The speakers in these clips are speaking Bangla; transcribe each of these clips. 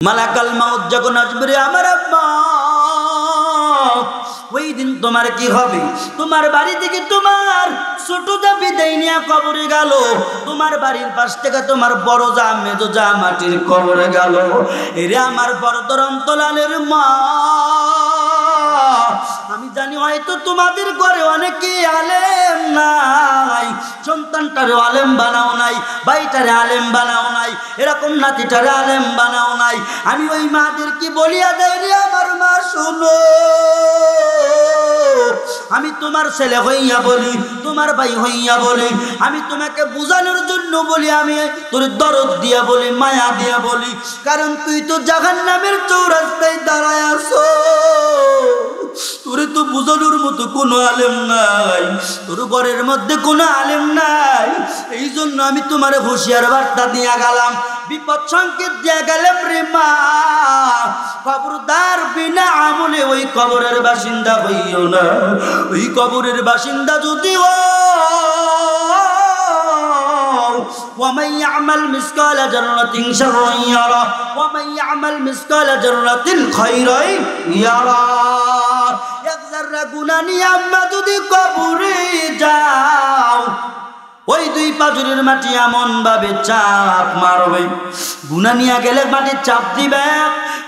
মালাকাল মাউত যখন আসবে আমার আব্বা, ওই দিন তোমার কি হবে? তোমার বাড়ি থেকে তোমার ছোটটা বিদায় নিয়ে কবরে গেল, তোমার বাড়ির পাশ থেকে তোমার বড় যা মেজো যা মাটির কবরে গেল। এরে আমার বড়দর অন্তলালের মা, আমি জানি হয়তো তোমাদের ঘরে অনেকে আলেম নাই, সন্তানটারে আলেম বানাও নাই, ভাইটারে আলেম বানাও নাই, এরকম নাতিটারে আলেম বানাও নাই। আমি ওই মাদের কি বলিয়া দেয় রে আমার মা, শুনো, আমি তোমার ছেলে হইয়া বলি, তোমার ভাই হইয়া বলি, আমি তোমাকে বুঝানোর জন্য বলি, আমি তোর দরদ দিয়া বলি, মায়া দিয়া বলি, কারণ তুই তো জাহান্নামের চৌরাস্তায় দাঁড়ায় আছো। তোরে তো বুঝানোর মতো কোনো আলেম নাই, তোর ঘরের মধ্যে কোনো আলেম নাই। এই জন্য আমি তোমার হুঁশিয়ার বার্তা দিয়া গেলাম, বিপদ সংকেত দিয়া গেলাম রে মা, খবরদার বিনা আমলে ওই কবরের বাসিন্দা হইও না। ওই কবরের বাসিন্দা যদি ومن يعمل مثقال ذرة شرا يره ومن يعمل مثقال ذرة خيرا يره। এক যারা গুনাহ নিয়ে আম্মা যদি কবরে যাও, ওই দুই পাজরের মাটি এমন ভাবে চাপ মারবে, গুনাহ নিয়ে গেলে মাটি চাপ দিবে,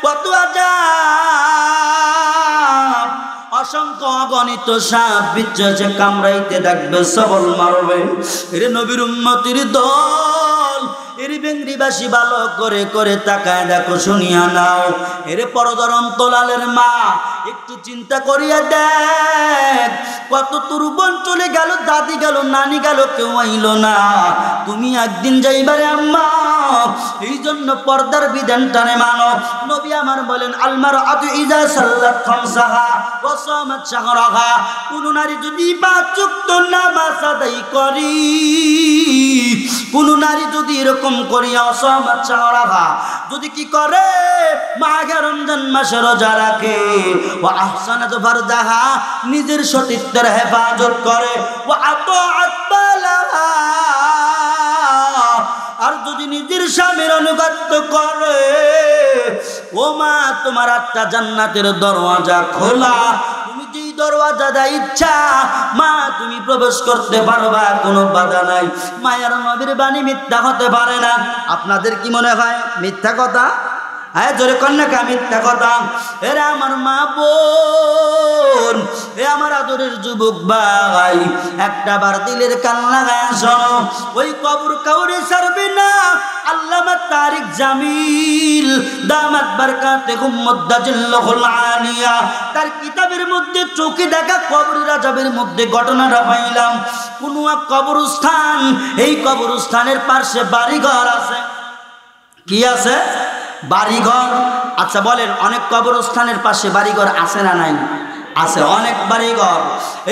কত আযাব, অসংখ্য অগণিত সাপ বিচ্ছু কামড়াইতে থাকবে, সবল মারবে। এরে নবীর উম্মতির দল, এরে বেঙ্গরিবাসী ভালো করে করে তাকায় দেখো, শুনিয়া নাও। এরে পরদর অন্তলালের মা, একটু চিন্তা করিয়া দেখ, কত তোর বোন চলে গেল, দাদি গেল, নানি গেল, কেউ আইল না, তুমি একদিন যাইবারে আম্মা। এই জন্য পর্দার বিধান টানে মানো। নবী আমার বলেন, আলমারআতু ইযা সাল্লাত খামসাহা ওয়া সামাত শাহরাহা, কোন নারী যদি ৫ ওয়াক্ত নামাজ আদায় করে, কোন নারী যদি এরকম করিয়া সামাত শাহরাহা, যদি কি করে, মাহে রমজান মাসে রোজা রাখে, ওয়া আহসানাত ফারজাহা, নিজের সতীত্বের হেফাজত করে, ওয়া আতাআত বালাহা, আর যদি নিজের স্বামীর অনুগত্য করে, ও মা, তোমার আত্মা জান্নাতের দরওয়াজা খোলা, তুমি যেই দরওয়াজা দা ইচ্ছা মা তুমি প্রবেশ করতে পারবা, কোনো বাধা নাই। মায়ের নবীর বাণী মিথ্যা হতে পারে না। আপনাদের কি মনে হয় মিথ্যা কথা? হ্যাঁ, জোরে কন্যাকা মিথ্যা কথা। এরা আমার মা বোন, এ আমার আদরের যুবক ভাই, একটা বার দিলের কান লাগায় শোনো, ওই কবর কাউরে ছাড়বে না। আল্লামা তারিক জামিল দামাত বারকাতুহুম মুদ্দাজিল্লাহুল আলিয়া, তার কিতাবের মধ্যে চোখে দেখা কবরের আযাবের মধ্যে ঘটনাটা পাইলাম। কোন এক কবরস্থান, এই কবরস্থানের পাশে বাড়িঘর আছে। কি আছে? বাড়িঘর। আচ্ছা বলেন, অনেক কবরস্থানের পাশে বাড়িঘর আছে না নাই? আছে, অনেক বাড়িঘর।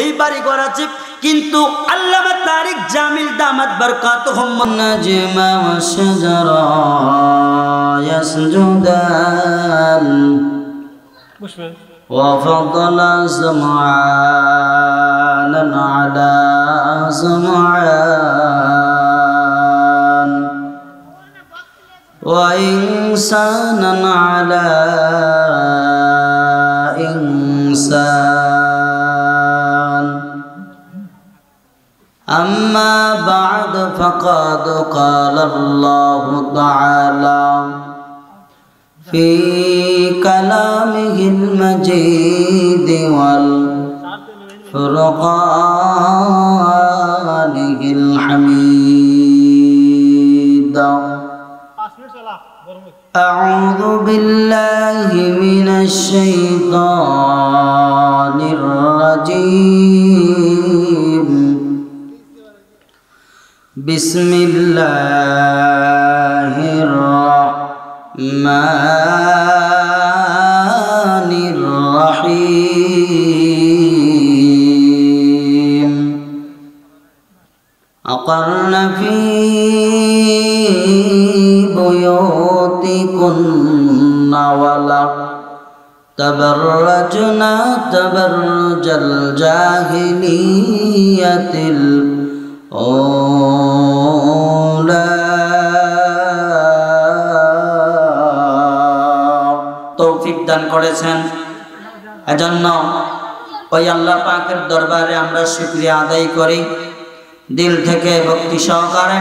এই বাড়িঘর আছে, কিন্তু আল্লামা তারিক জামিল দামাত বারকাতুহুম নাজমা ওয়া শাজারা ইয়াসজুদান ওয়া ফাদলা সামআন আলা সামআন ওয়া ইনসানান আলা ইনসান। أما بعد فقد قال الله تعالى في كلامه المجيد والفرقانه الحميد. أعوذ بالله من الشيطان الرجيم. بسم الله الرحمن الرحيم. أقرن في بيوتكن ولا تبرجنا تبرج الجاهلية الأولى তৌফিক দান করেছেন। এজন্য ওই আল্লাহ পাকের দরবারে আমরা শুকরিয়া আদায় করি দিল থেকে ভক্তি সহকারে।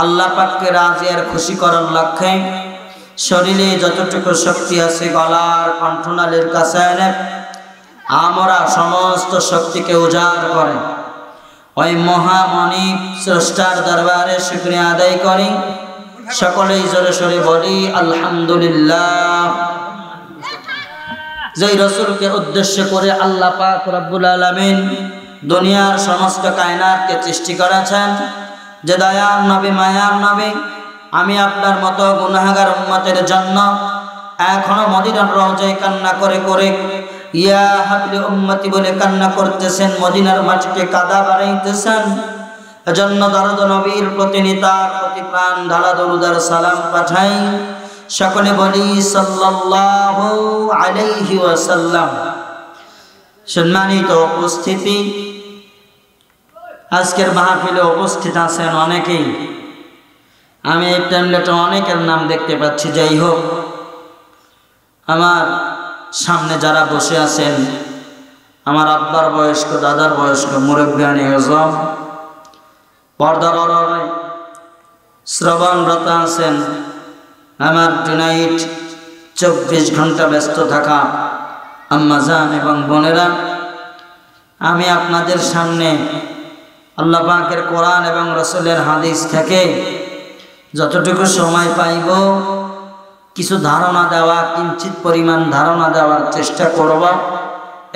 আল্লাহ পাককে রাজি আর খুশি করার লক্ষ্যে শরীরে যতটুকু শক্তি আছে গলার কণ্ঠনালীর কাছে এনে আমরা সমস্ত শক্তিকে উজাড় করে ওই মহামণি স্রষ্টার দরবারে শুকরিয়া আদায় করি। সকলেই জোরে সোরে বলি আলহামদুলিল্লাহ। যেই রসুলকে উদ্দেশ্য করে আল্লাহ পাক রব্বুল আলামিন দুনিয়ার সমস্ত কায়নাতকে সৃষ্টি করেছেন, যে দয়ার নবী মায়ার নবী, আমি আপনার মতো গুনাহগার উম্মতের জন্য এখনো মদিনার রওজায় কান্না করে করে ইয়া হাবলি উম্মতি বলে কান্না করতেছেন, মদিনার মাটিকে কাদা বানাইতেছেন। এজন্য দরদ নবীর প্রতি নিতার প্রতি প্রাণ ঢালা দরুদ আর সালাম পাঠাই। সকলে বলি সাল্লাল্লাহু আলাইহি ওয়াসাল্লাম। সম্মানিত উপস্থিতি, আজকের মাহফিলে উপস্থিত আছেন অনেকেই। আমি এই টাইমলেটে অনেকের নাম দেখতে পাচ্ছি। যাই হোক, আমার সামনে যারা বসে আছেন, আমার আব্বার বয়স্ক, দাদার বয়স্ক মুরব্বিয়ানি আজম, পর্দার আড়ালে শ্রবণরত আছেন, আমার টুনাইট 24 ঘন্টা ব্যস্ত থাকা আম্মাজান এবং বোনেরা, আমি আপনাদের সামনে আল্লাহ পাকের কোরআন এবং রাসূলের হাদিস থেকে যতটুকু সময় পাইব কিছু ধারণা দেওয়া, কিঞ্চিত পরিমাণ ধারণা দেওয়ার চেষ্টা করব।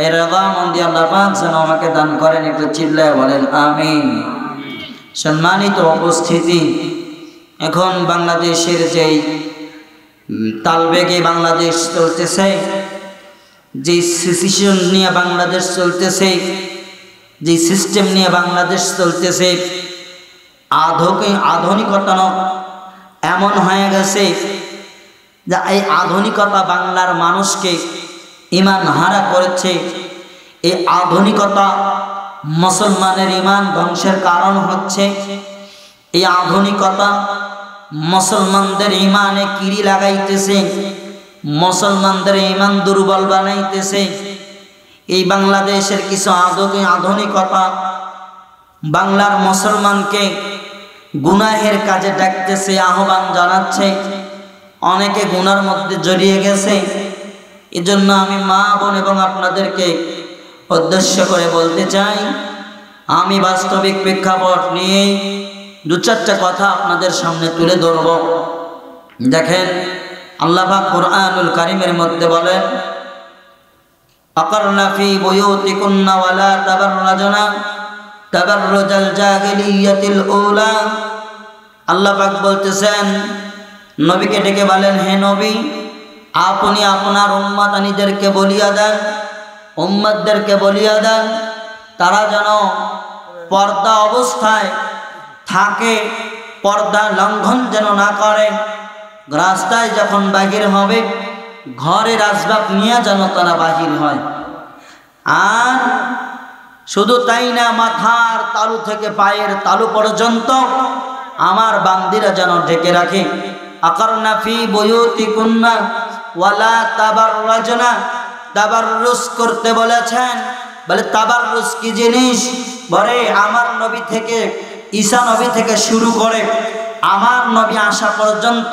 এর রাদামন্দি আল্লাহ পাক যেন আমাকে দান করেন। একটু চিল্লায় বলেন আমিন। সম্মানিত উপস্থিতি, এখন বাংলাদেশের যেই তালবেগে বাংলাদেশ চলতেছে, যে সিচুয়েশন নিয়ে বাংলাদেশ চলতেছে, যে সিস্টেম নিয়ে বাংলাদেশ চলতেছে, আধুনিকতা এমন হয়ে গেছে যে এই আধুনিকতা বাংলার মানুষকে ঈমান হারা করেছে। এই আধুনিকতা মুসলমানের ঈমান ধ্বংসের কারণ হচ্ছে। এই আধুনিকতা মুসলমানদের ঈমানে কিরি লাগাইতেছে, মুসলমানদের ঈমান দুর্বল বানাইতেছে। এই বাংলাদেশের কিছু আধুনিকতা বাংলার মুসলমানকে গুনাহের কাজে ডাকতেছে, আহ্বান জানাচ্ছে। অনেকে গুনার মধ্যে জড়িয়ে গেছে। এজন্য আমি মা বোন এবং আপনাদেরকে উদ্দেশ্য করে বলতে চাই, আমি বাস্তবিক প্রেক্ষাপট নিয়ে দু চারটা কথা আপনাদের সামনে তুলে ধরব। দেখেন, আল্লাহ পাক কুরআনুল কারীমের মধ্যে বলেন, আকারনা ফি বুয়ুতিকুন্না ওয়ালা তাবাররাজনা তাবাররুজাল জাহিলিয়াতিল উলা। আল্লাহ পাক বলতেছেন, নবীকে ডেকে বলেন, হে নবী, আপনি আপনার উম্মতানিদেরকে বলিয়া দেন, উম্মতদেরকে বলিয়া দেন, তারা যেন পর্দা অবস্থায় থাকে, পর্দা লঙ্ঘন যেন না করে। রাস্তায় যখন বাহির হবে, ঘরের আসবাব নিয়ে যেন তারা বাহির হয়। আর শুধু তাই না, মাথার তালু থেকে পায়ের তালু পর্যন্ত আমার বান্দিরা যেন ঢেকে রাখে। আকারনা ফি বুয়ুতিকুন্না ওয়ালা তাবাররাজনা, তাবাররুজ করতে বলেছেন। বলে তাবাররুজ কি জিনিস? বলে আমার নবী থেকে, ঈসা নবী থেকে শুরু করে আমার নবী আসা পর্যন্ত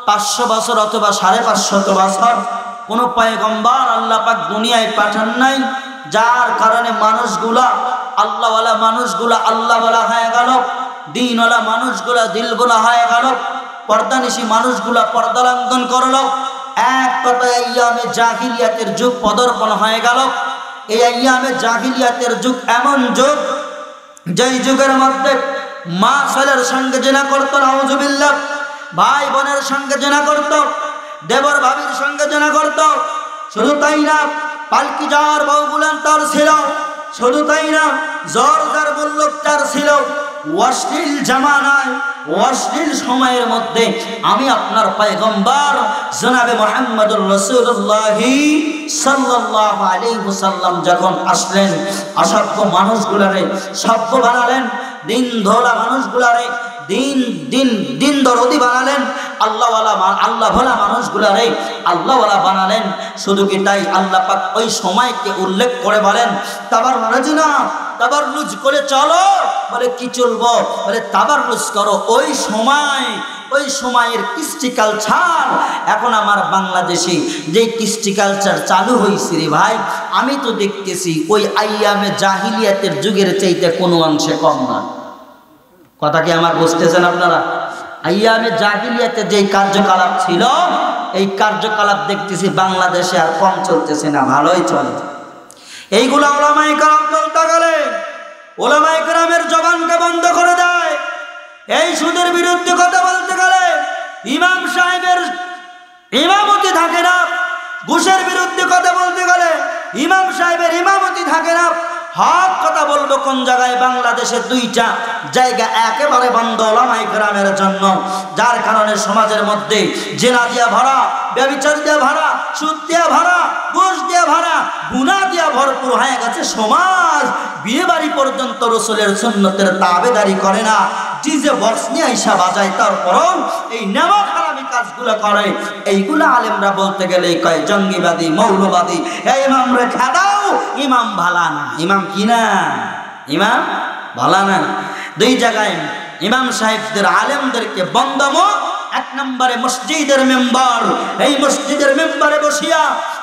500 বছর অথবা 550 বছর কোনো পয়গম্বর আল্লাহ পাক দুনিয়ায় পাঠান নাই, যার কারণে মানুষগুলা আল্লাহওয়ালা মানুষগুলা আল্লাহওয়ালা হয়ে গেল, দ্বীনওয়ালা মানুষগুলা দিলওয়ালা হয়ে গেল, পর্দানিশী মানুষগুলা পর্দা লঙ্ঘন করলো। এক কথায় আইয়ামে জাহিলিয়াতের যুগ পদার্পণ হয়ে গেল। এই আইয়ামে জাহিলিয়াতের যুগ এমন যুগ, যেই যুগের মধ্যে মা ছেলের সঙ্গে জিনা করতো, নাউজুবিল্লাহ, ভাই বোনের সঙ্গে জিনা করতো, দেবর ভাবির সঙ্গে জিনা করতো। শুধু তাই না, পালকি যার বউগুলান তার ছিল। শুধু তাই না, জ্বর যার বল্লভ তার ছিল। অশ্লীল জামানায়, অশ্লীল সময়ের মধ্যে আমি আপনার পয়গম্বর জনাবে মুহাম্মদুর রাসূলুল্লাহ সাল্লাল্লাহু আলাইহি ওয়াসাল্লাম যখন আসলেন, অসভ্য মানুষগুলারে সভ্য বানালেন, দিন ধোলা মানুষগুলারে দিন দিন দিন দরদি বানালেন, আল্লাহ ভোলা মানুষগুলারে আল্লাহওয়ালা বানালেন। শুধু কি তাই, আল্লাহ পাক ওই সময়কে উল্লেখ করে বলেন তাবাররুজ করে চলো। বলে কি চলবো? বলে তাবাররুজ করো। ওই সময়ের কৃষ্টি কালচার এখন আমার বাংলাদেশে যে কৃষ্টি কালচার চালু হয়েছে রে ভাই, আমি তো দেখতেছি ওই আইয়ামে জাহিলিয়াতের যুগের চাইতে কোনো অংশে কম না। কথা কি আমার বুঝতেছেন আপনারা? আইয়ামে জাহিলিয়াতে যেই কার্যকলাপ ছিল, এই কার্যকলাপ দেখতেছি বাংলাদেশে আর কম চলতেছে না, ভালোই চলে। এইগুলো ওলামায়ে কেরাম বলতে গেলে ওলামায়ে কেরামের জবানকে বন্ধ করে দেয়। এই সুদের বিরুদ্ধে কথা বলতে গেলে ইমাম সাহেবের ইমামতি থাকে না, ঘুষের বিরুদ্ধে কথা বলতে গেলে ইমাম সাহেবের ইমামতি থাকে না। হক কথা বলবো কোন জায়গায়? বাংলাদেশে দুইটা জায়গা একেবারে বন্ধ ওলামায়ে কেরামের জন্য, যার কারণে সমাজের মধ্যে জিনা দিয়া ভরা, ব্যভিচার দিয়া ভরা, সুদ দিয়া ভরা, ঘুষ দিয়া ভরা, গুনাহ দিয়া ভরপুর হয়ে গেছে সমাজ। বিয়ে বাড়ি পর্যন্ত রাসূলের সুন্নতের তাবেদারি করে না, ডিজে বক্স নিয়ে আইসা বাজায়, তারপরও এই নেমা খারাপি কাজগুলো করে। এইগুলো আলেমরা বলতে গেলে কয় জঙ্গিবাদী, মৌলবাদী। এই ইমাম রে খাদাও, ইমাম ভালা না। ইমাম কি না? ইমাম ভালা না। দুই জায়গায় ইমাম সাহেবদের আলেমদেরকে বন্দমক। এক নম্বরে মসজিদের মেম্বার, এই মসজিদের মেম্বারে বসিয়া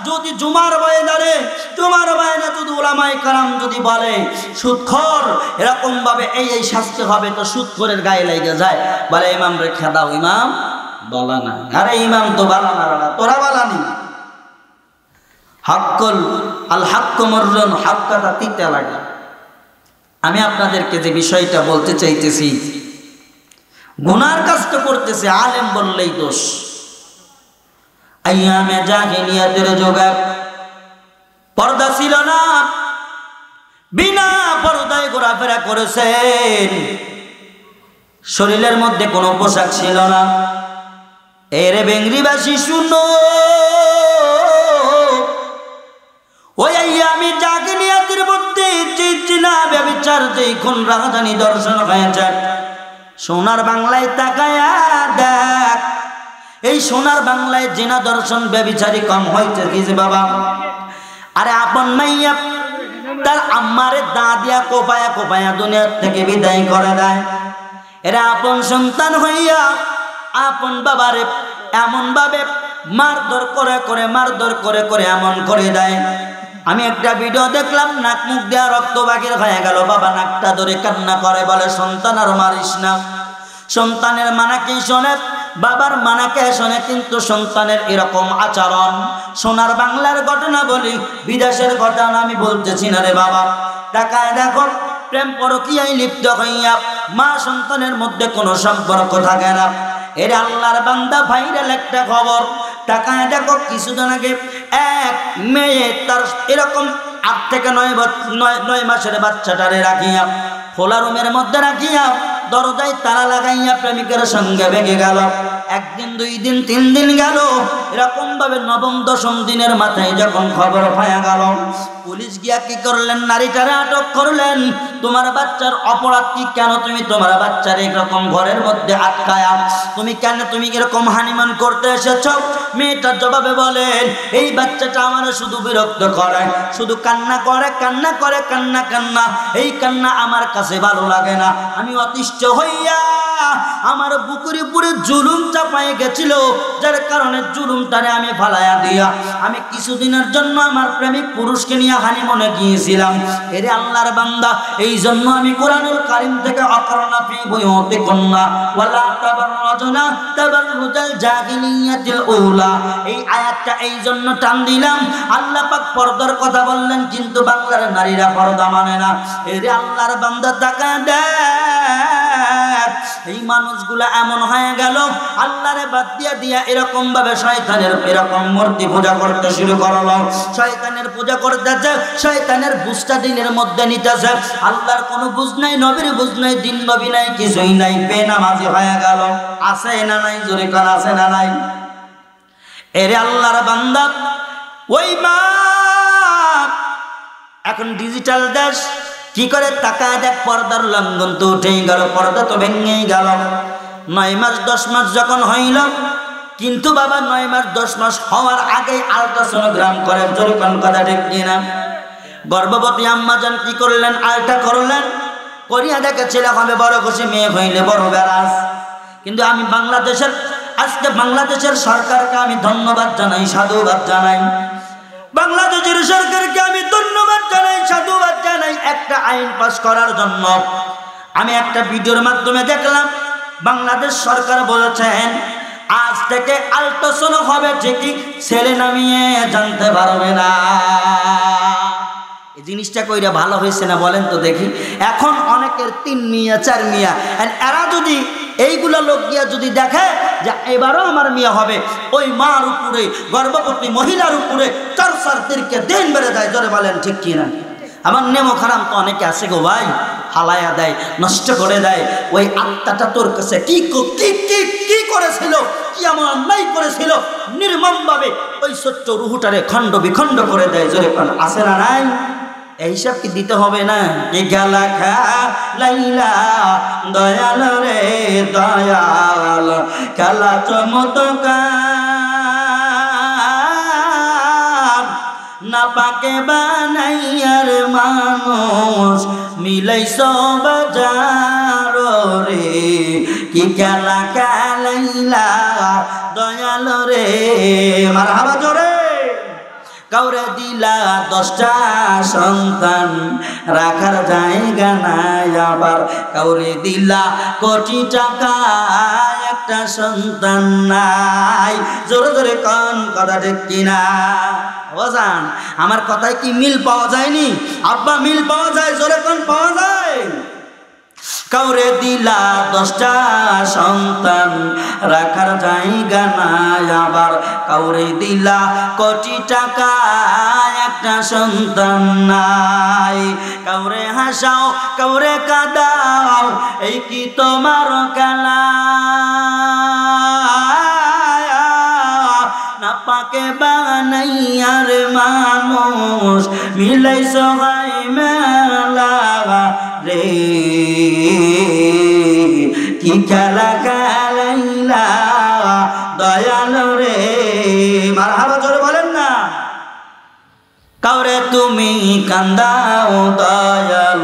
যদি জুমার বয়ানে যদি ওলামায়ে কেরাম যদি বলে সুদখোর এরকম ভাবে এই শাস্তি হবে, তো সুদখোরের গায়ে লেগে যায়। বলে ইমাম রে খেদাও, ইমাম বলা না। আরে ইমাম তো বালা না, তোরা বালানি। হাক্কুল আল হাক্কু মুররুন, হাক্কাটা তিতা লাগে। আমি আপনাদেরকে যে বিষয়টা বলতে চাইতেছি, গুনার কাজটা করতেছে আলেম বললেই দোষ। আইয়ামে জাহিলিয়াতের যুগে পর্দা ছিল না, বিনা পর্দায় ঘোরাফেরা করেছেন, শরীরের মধ্যে কোনো পোশাক ছিল না। এরে বেঙ্গরিবাসী শুনো, ওই আইয়ামে জাহিলিয়াতের মধ্যে যে জিনা ব্যভিচার, যেই খুন রাহাজানি দর্শন হয়েছে, সোনার বাংলায় তাকায়া দেখ, এই সোনার বাংলায় জিনা দর্শন ব্যভিচারী কম হয়েছে কি যে বাবা? আরে আপন মাইয়া তার আম্মারে দা দিয়া কোপায়া কোপায়া দুনিয়ার থেকে বিদায় করে দেয়। এরা আপন সন্তান হইয়া আপন বাবারে এমন ভাবে মারধর করে এমন করে দেয়। আমি একটা ভিডিও দেখলাম, নাক মুখ দেওয়া রক্ত বাকির হয়ে গেল, বাবা নাকটা ধরে কান্না করে, বলে সন্তান আর মারিস না। সন্তানের মানাকে শোনে, বাবার মানাকে শোনে, কিন্তু সন্তানের এরকম আচরণ। সোনার বাংলার ঘটনা বলি, বিদেশের ঘটনা আমি বলতেছি না রে বাবা। টাকায় দেখো, প্রেম পরকীয়ায় লিপ্ত হইয়া মা সন্তানের মধ্যে কোনো সম্পর্ক থাকে না। এর আল্লাহর বান্দা ভাইরাল একটা খবর। টাকায় দেখো, কিছুদিন আগে এক মেয়ে তার এরকম 8 থেকে 9 মাসের বাচ্চাটারে রাখিয়া খোলা রুমের মধ্যে রাখিয়া দরজায় তালা লাগাইয়া প্রেমিকের সঙ্গে ভেঙে গেল। 1 দিন 2 দিন 3 দিন গেল, এরকম ভাবে 9ম 10ম দিনের মাথায় যখন খবর পাওয়া গেল, পুলিশ গিয়া কি করলেন? নারীটারে আটক করলেন। তোমার বাচ্চার অপরাধ কি? কেন তুমি তোমার বাচ্চার এরকম ঘরের মধ্যে আটকায়া তুমি এরকম হানিমান করতে এসেছ? মেয়েটার জবাবে বলেন, এই বাচ্চাটা আমার শুধু বিরক্ত করে, শুধু কান্না করে, কান্না। এই কান্না আমার কাছে ভালো লাগে না। আমি অতিষ্ঠ হইয়া আমার বুকুর উপরে জুলুম চাপায় গেছিল, যার কারণে জুলুমটারে আমি ফালাইয়া দিয়া আমি কিছুদিনের জন্য আমার প্রেমিক পুরুষকে নিয়ে হানিমুনে গিয়েছিলাম। এরে আল্লাহর বান্দা, এই জন্য আমি কোরআনুল কারীম থেকে অকরনা ফি বুয়ুতিকুন্না ওয়ালা তাবাররাজনা তাবাররুজাল জাহিলিয়াতিল উলা, এই আয়াতটা এই জন্য টান দিলাম। আল্লাহ পাক পর্দার কথা বললেন, কিন্তু বাংলার নারীরা পর্দা মানে না। এরে আল্লাহর বান্দা তাকায় দেখ, এই মানুষগুলা এমন হয়ে গেল, আল্লাহরে বাদ দিয়া এরকম ভাবে শয়তানের এরকম মূর্তি পূজা করতে শুরু করলো। শয়তানের পূজা করতেছে, শয়তানের বুঝটা দিনের মধ্যে নিতেছে। আল্লাহর কোনো বুঝ নাই, নবীর বুঝ নাই, দিন নবী নাই, কিছুই নাই, বেনামাজি হয়ে গেল। আছে না নাই? জোরে কান আছে না নাই? এরে আল্লাহর বান্দা, ওই মা এখন ডিজিটাল দেশ, কি করে তাকায় দেখ, পর্দার লঙ্ঘন তো উঠেই গেল, পর্দা তো ভেঙেই গেল। 9 মাস 10 মাস যখন হইল, কিন্তু বাবা 9 মাস 10 মাস হওয়ার আগেই আল্ট্রাসোনোগ্রাম করে, জরিপান কথা ঠিক কিনা? গর্ভবতী আম্মাজান কি করলেন? আলট্রা করলেন, করিয়া দেখে ছেলে হবে বড় খুশি, মেয়ে হইলে বড় বেরাস। কিন্তু আমি আজকে বাংলাদেশের সরকারকে আমি ধন্যবাদ জানাই, সাধুবাদ জানাই। বাংলাদেশের সরকারকে আমি ধন্যবাদ জানাই, সাধুবাদ জানাই। একটা আইন পাস করার জন্য আমি একটা ভিডিওর মাধ্যমে দেখলাম, বাংলাদেশ সরকার বলেছেন আজ থেকে আল্ট্রাসাউন্ড হবে ঠিকই, ছেলে না মেয়ে জানতে পারবে না। এই জিনিসটা কইরা ভালো হয়েছে না বলেন তো দেখি? এখন অনেকের 3 মিয়া 4 মিয়া, এরা যদি এইগুলা লোক গিয়া যদি দেখে যে এবারও আমার মেয়ে হবে, ওই মার উপরে, গর্ভবতী মহিলার উপরে চর্চার তীরকে দিন বেড়ে যায়। জোরে বলেন ঠিক কিনা? আমার নেমো খারাম তো অনেকে আছে গো ভাই, হালায়া দেয়, নষ্ট করে দেয়। ওই আত্মাটা তোর কাছে কি কি করেছিল, কি এমন অন্যায় করেছিল, নির্মমভাবে ওই ছোট্ট রুহুটারে খণ্ড বিখণ্ড করে দেয়। জোরে বলেন আছে না নাই? এইসব কি দিতে হবে না? কি গালা খা লাইলা দয়াল রে দয়াল, খেলা চমৎকার, না পাকে বানাইয়ার মানুষ মিলাইছ বাজার রে। কি খেলা খেলাইলা দয়াল রে, মারহাবা জোরে। কাউরে দিলা 10টা সন্তান, রাখার জায়গা নাই, আবার কাউরে দিলা কোটি টাকা, একটা সন্তান নাই। জোরে জোরে কোন কথা ঠিক কিনা? বাজান আমার কথায় কি মিল পাওয়া যায়নি? আব্বা মিল পাওয়া যায়? জোরে কোন পাওয়া যায়? কাউরে দিলা 10টা সন্তান, রাখার জায়গা নাই, আবার কাউরে দিলা কোটি টাকা, একটা সন্তান নাই। কাউরে হাসাও কাউরে কাঁদাও, এই কি তোমার খেলা? না পাকে বানাইয়ার মানুষ মিলাইছ গাই মেলা রে। কি খেলা খেলাইলা দয়াল রে, মারহাবা জোরে বলেন না। কাউরে তুমি কান্দাও দয়াল,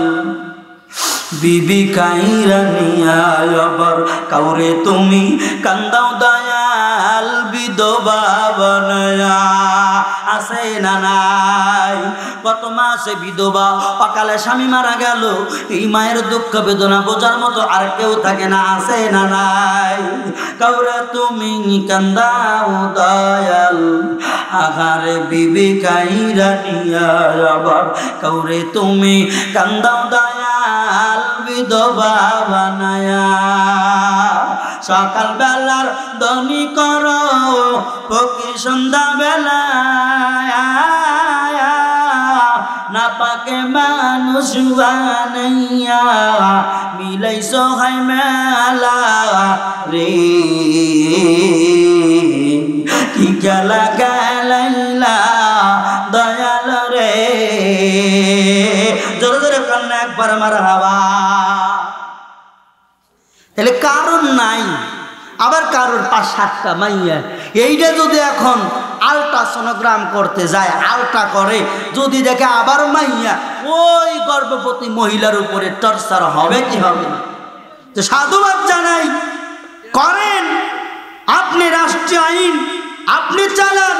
বিবি কাইরা নিয়া, আবার কাউরে তুমি কান্দাও দয়াল, বিধবা বানায়া। আছে না নাই? কত মাসে বিধবা, অকালে স্বামী মারা গেল, এই মায়ের দুঃখ বেদনা বোঝার মতো আর কেউ থাকে না। আছে না নাই? কাউরে তুমি কান্দাও দয়াল, আহারে বিবি কাইরা নিয়া, আবার কাউরে তুমি কান্দাও দয়াল, বিধবা বানায়া। সকাল বেলার দনি করো, ফকির সন্ধ্যা বেলা, না পাকে মানুষ বানাইয়া, মিলাইছ হাই মেলা রে। কি খেলা খেলাইলা দয়াল রে। জোরে জোরে কান্না একবার মারহাবা। তাহলে কারণ নাই, আবার কারোর 5-7টা মাইয়া, এইটা যদি এখন আল্ট্রাসোনোগ্রাম করতে যায়, আলট্রা করে, যদি দেখে আবার মাইয়া, ওই গর্ভবতী মহিলার উপরে টর্চার হবে কি হবে না? তো সাধুবাদ জানাই, করেন আপনি রাষ্ট্রীয় আইন, আপনি চালান,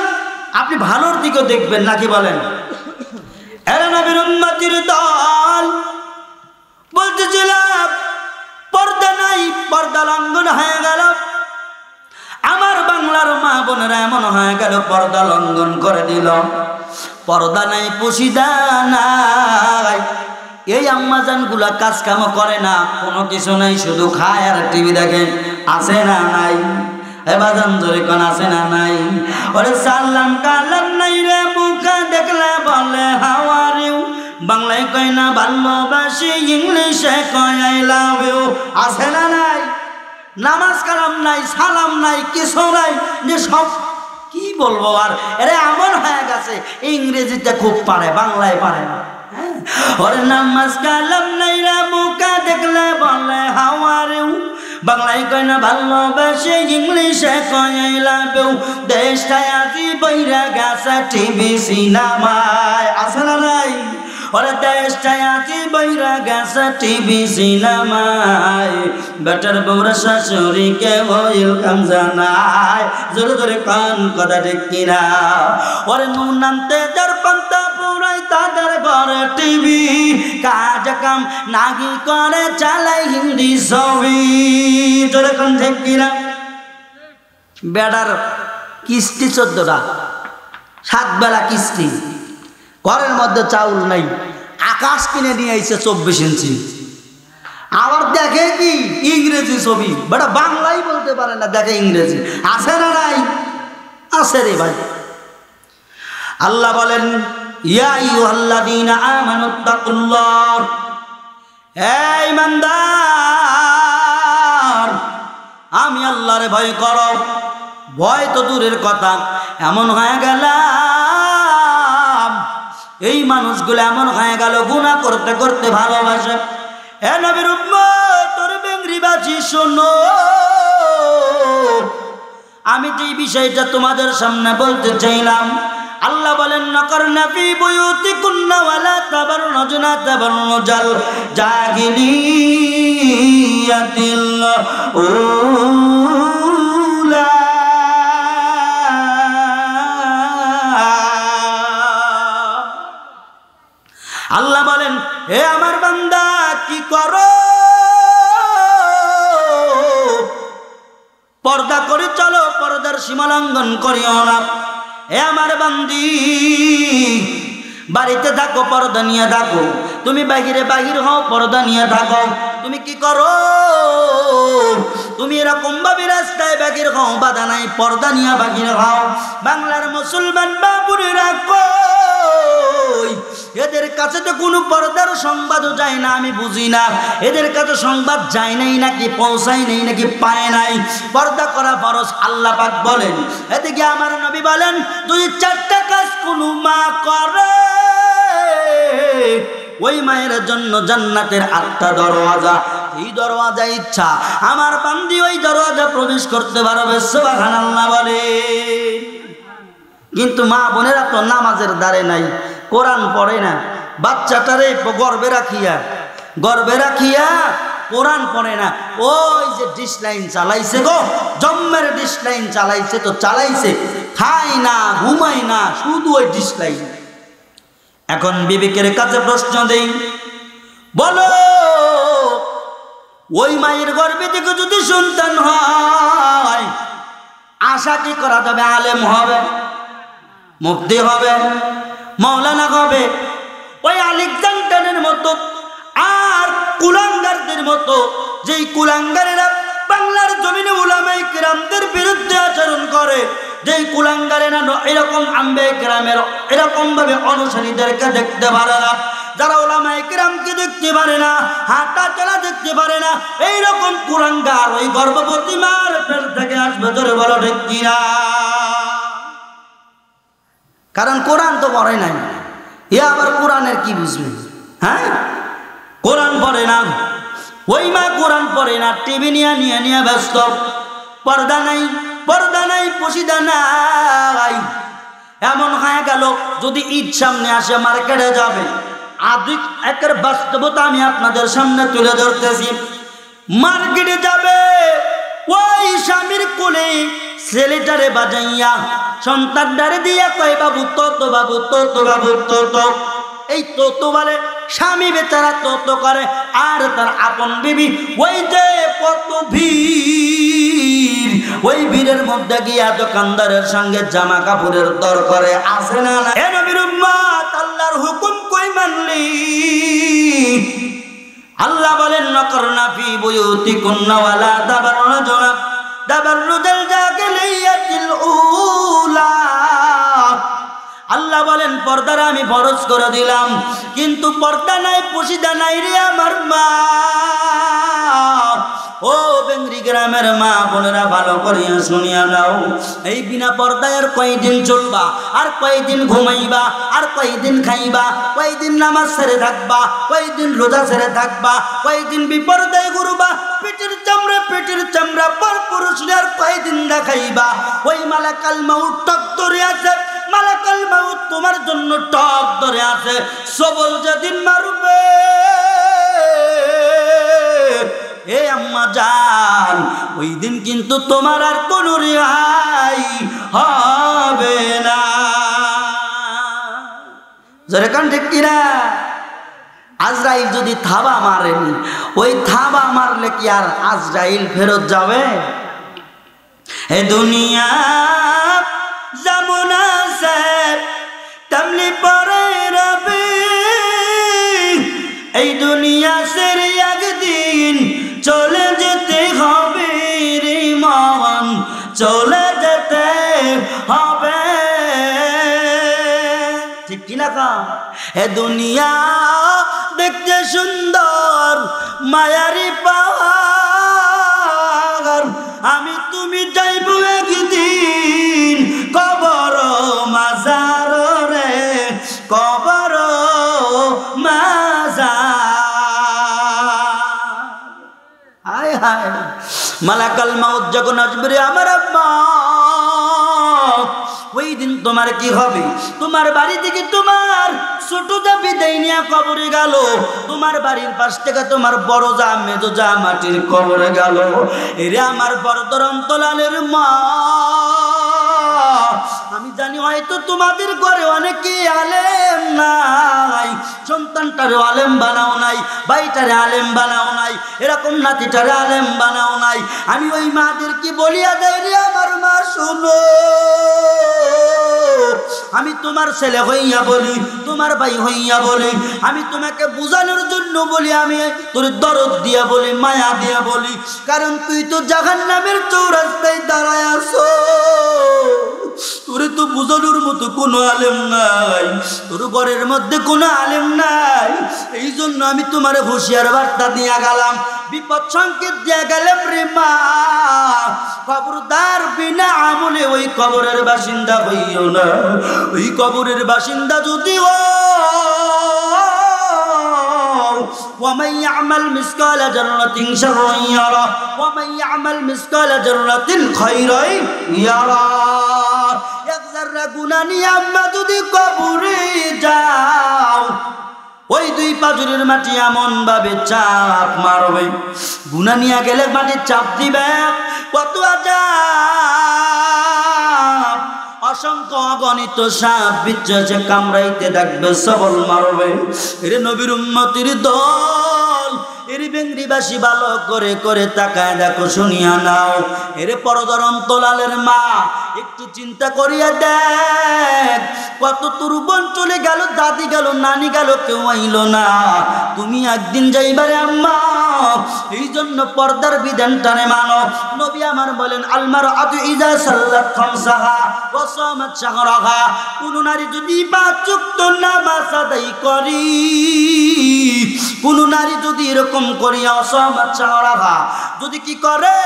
আপনি ভালোর দিকেও দেখবেন নাকি বলেন? এরা নবীর উম্মতির দল বলতেছিলাম পর্দা নাই, পর্দা লঙ্ঘন হয়ে গেল। আমার বাংলার মা বোনেরা এমন হয়ে গেল, পর্দা লঙ্ঘন করে দিল। পর্দা নাই, পুশিদা নাই। এই আম্মাজান গুলা কাজ কাম করে না, কোনো কিছু নাই, শুধু খায় আর টিভি দেখে। আছে না নাই? বাজান ধরে কোন আছে না নাই? ওরে সালাম কালাম নাই রে, মুখা দেখলে বলে হাউ আর ইউ। বাংলায় কয় না ভালোবাসি, ইংলিশে কয় আই লাভ ইউ। আছে না নাই? নামাজ কালাম নাই, সালাম নাই, কিছু নাই, যে সব কি বলবো আর। এরা এমন হয়ে গেছে ইংরেজিতে খুব পারে, বাংলায় পারে না। হ্যাঁ, ওরে নামাজ কালাম নাই রা মুখা দেখলে বলে হাউ আর ইউ বাংলায় কয় না ভালোবাসে ইংলিশে কয় আই লাভ ইউ দেশটায় আজি বইরা গাছা টিভি সিনেমায় আছে না নাই ওরে দেশটায় আজি বইরা গাছা টিভি সিনেমায় বেটার বউরা শাশুড়িকে ওয়েলকাম জানায় জোরে জোরে কান কথা ঠিক কিনা ওরে নুন নামতে যার পান্তা পুরাই তাদের ঘরে টিভি কাজ কাম নাগি করে চালাই হিন্দি ছবি জোরে কান ঠিক কিনা বেটার কিস্তি 14টা 7 বেলা কিস্তি ঘরের মধ্যে চাউল নাই আকাশ কিনে নিয়ে আইছে 24 ইঞ্চি আবার দেখে কি ইংরেজি ছবি বেটা বাংলাই বলতে পারে না দেখে ইংরেজি আছে না নাই আছে রে ভাই আল্লাহ বলেন ইয়া আইয়ুহাল্লাযীনা আমানুত্তাকুল্লাহ হে ঈমানদার আমি আল্লাহরে ভয় করো ভয় তো দূরের কথা এমন হয়ে গেল এই মানুষগুলো এমন হয়ে গেল গুনাহ করতে করতে ভালোবাসে হে নবীর উম্মত তোর বেঙ্গরিবাসী শোনো আমি যে বিষয়টা তোমাদের সামনে বলতে চাইলাম আল্লাহ বলেন নাকারনা ফি বুয়ুতিকুন্না ওয়ালা তাবাররুজনা তাবাররুজাল জাহিলিয়াতিল উলা আল্লাহ বলেন হে আমার বান্দা কি করো পর্দা করে চলো পর্দার সীমা লঙ্ঘন করিও না হে আমার বান্দি বাড়িতে থাকো পর্দা নিয়ে থাকো তুমি বাহির হও পর্দা নিয়ে থাকো তুমি কি করো তুমি এরকম ভাবে রাস্তায় বাহির হও বাধা নাই পর্দা নিয়ে বাহির হও বাংলার মুসলমান বাবুরেরা কই এদের কাছে তো কোনো পর্দার সংবাদও যায় না আমি বুঝি না এদের কাছে সংবাদ যায় নাই নাকি পৌঁছায় নাই নাকি পায় নাই পর্দা করা ফরজ আল্লাহ পাক বলেন এদিকে আমার নবী বলেন 2-4টা কাজ কোনো মা করে ওই মায়ের জন্য জান্নাতের 8টা দরওয়াজা এই দরওয়াজা ইচ্ছা আমার বান্দি ওই দরওয়াজা প্রবেশ করতে পারবে সুবহানাল্লাহ বলে কিন্তু মা বোনেরা তো নামাজের দ্বারে নাই কোরআন পড়ে না বাচ্চাটারে গর্বে রাখিয়া কোরআন পড়ে না ওই যে ডিশ লাইন চালাইছে গো জম্মের ডিশ লাইন চালাইছে তো চালাইছে খায় না ঘুমায় না শুধু ওই ডিশ লাইন এখন বিবেকের কাছে প্রশ্ন দেই বলো ওই মায়ের গর্ভে থেকে যদি সন্তান হয় আশা কি করা যাবে আলেম হবে মুফতি হবে মাওলানা হবে ওই আলেকজান্ডারের মতো আর কুলাঙ্গারদের মতো যেই কুলাঙ্গারেরা বাংলার জমিনে উলামায়ে কিরামদের বিরুদ্ধে আচরণ করে যেই কুলাঙ্গারেরা এরকম আম্বিয়ায়ে কিরামের এরকম ভাবে অনুসারীদেরকে দেখতে পারে না যারা উলামায়ে কিরামকে দেখতে পারে না হাঁটা চলা দেখতে পারে না এইরকম কুলাঙ্গার ওই গর্ভবতী মার পেট থেকে আসবে ধরে বলো ঠিক কিনা কারণ কোরআন তো পড়ে নাই এ আবার কোরআনের কি বুঝবে হ্যাঁ কোরআন পড়ে না ওই মা কোরআন পড়ে না টিভি নিয়ে ব্যস্ত পর্দা নাই পশিদা নাই এমন হয়ে গেল যদি ঈদ সামনে আসে মার্কেটে যাবে আদিক একের বাস্তবতা আমি আপনাদের সামনে তুলে ধরতেছি মার্কেটে যাবে ওই স্বামীর কোলে ছেলেটারে বাজাইয়া সন্তানটারে দিয়া কয় বাবু তো বাবু তো এই তো বলে স্বামী বেচারা তো করে আর তার আপন বিবি ওই যে কত ভিড় ওই ভিড়ের মধ্যে গিয়া দোকানদারের সঙ্গে জামা কাপড়ের দর করে আসে না হে নবীর উম্মত আল্লাহর হুকুম কই মানলি আল্লাহ বলেন নকরনা ফি বুয়ুতিকুন্না ওয়ালা তাবাররুজাল জাহিলিয়াতিল উলা আল্লাহ বলেন পর্দারা আমি ফরজ করে দিলাম কিন্তু পর্দা নাই পশিদা নাই রে আমার মা ও বেঙ্গরি গ্রামের মা বোনেরা ভালো করিয়া শুনিয়া নাও, এই বিনা পর্দায় আর কয়দিন চলবা, আর কয়দিন ঘুমাইবা, আর কয়দিন খাইবা, কয়দিন নামাজ ছেড়ে থাকবা, কয়দিন রোজা ছেড়ে থাকবা, কয়দিন বিপর্দায় ঘুরবা, পেটের চামড়া পর পুরুষ আর কয়দিন দেখাইবা। ওই মালাকাল মাউত টক ধরে আছে, মালাকাল মাউত তোমার জন্য টক ধরে আছে। সবল যেদিন মারবে এ আম্মা জান, ওই দিন কিন্তু তোমার আর কোনো রেহাই হবে না। জোরে কান ঠিক কিনা? আজরাইল যদি থাবা মারেনি, ওই থাবা মারলে কি আর আজরাইল ফেরত যাবে? হে দুনিয়া যেমন আছে তেমনি পরে রবে, এই দুনিয়া সেরে একদিন চলে যেতে হবে রে মন, চলে যেতে হবে, ঠিক কিনা কা? হে দুনিয়া দেখতে সুন্দর মায়ারি পাহাড়, আমি তুমি যাইব একদিন কবর মাজার রে, কবর মাজার। হায় হায় মালাকাল মাউত যখন আসবে রে আমার আব্বা, ওই দিন তোমার কি হবে? তোমার বাড়ি থেকে তোমার ছোট যা বিদায় নিয়ে কবরে গেল, তোমার বাড়ির পাশ থেকে তোমার বড় যা মেজো যা মাটির কবরে গেল। এরে আমার বড়দর অন্তলালের মা, আমি জানি হয়তো তোমাদের ঘরে অনেকে আলেম নাই, সন্তানটারে আলেম বানাও নাই, ভাইটারে আলেম বানাও নাই, এরকম নাতিটারে আলেম বানাও নাই। আমি ওই মাদেরকে বলিয়া দেয় রে আমার মা শোনো, আমি তোমার ছেলে হইয়া বলি, তোমার ভাই হইয়া বলি, আমি তোমাকে বুঝানোর জন্য বলি, আমি তোর দরদ দিয়া বলি, মায়া দিয়া বলি, কারণ তুই তো জাহান্নামের চৌরাস্তায় দাঁড়ায় আছো। তোরে তো বুঝানোর মতো কোনো আলেম নাই, তোর ঘরের মধ্যে কোনো আলেম নাই, এই জন্য আমি তোমার হুঁশিয়ার বার্তা দিয়া গেলাম, বিপদ সংকেত দিয়া গেলাম রে মা। খবরদার বিনা আমলে ওই কবরের বাসিন্দা হইও না। ওই কবরের বাসিন্দা যদি ومن يعمل مثقال ذرة شرا يره ومن يعمل مثقال ذرة خيرا يره। এক যারা গুনাহ নিয়ে আম্মা যদি কবরে যাও, ওই দুই পাজরের মাটি এমন ভাবে চাপ মারবে, গুনাহ নিয়ে গেলে মাটি চাপ দিবে, কত আযাব, অসংখ্য অগণিত সাপ বিচ্ছু কামড়াইতে দেখবে, সবল মারবে। এর নবীর উম্মতির দল, এর বেঙ্গরিবাসী ভালো করে করে তাকায় দেখো, শুনিয়া নাও। এর পরদর অন্তলালের মা, একটু চিন্তা করিয়া দেখ, কত তোর বোন চলে গেল, দাদি গেল, নানি গেল, কেউ আইল না, তুমি একদিন যাইবারে আম্মা। এই জন্য পর্দার বিধানটারে মানো। নবী আমার বলেন আল মারআতু ইযা সাল্লাত খামসাহা ওয়া সামাত শাহরাহা, কোন নারী যদি 5 ওয়াক্ত নামাজ আদায় করি, কোন নারী যদি এরকম করিয়া সামাত শাহরাহা, যদি কি করে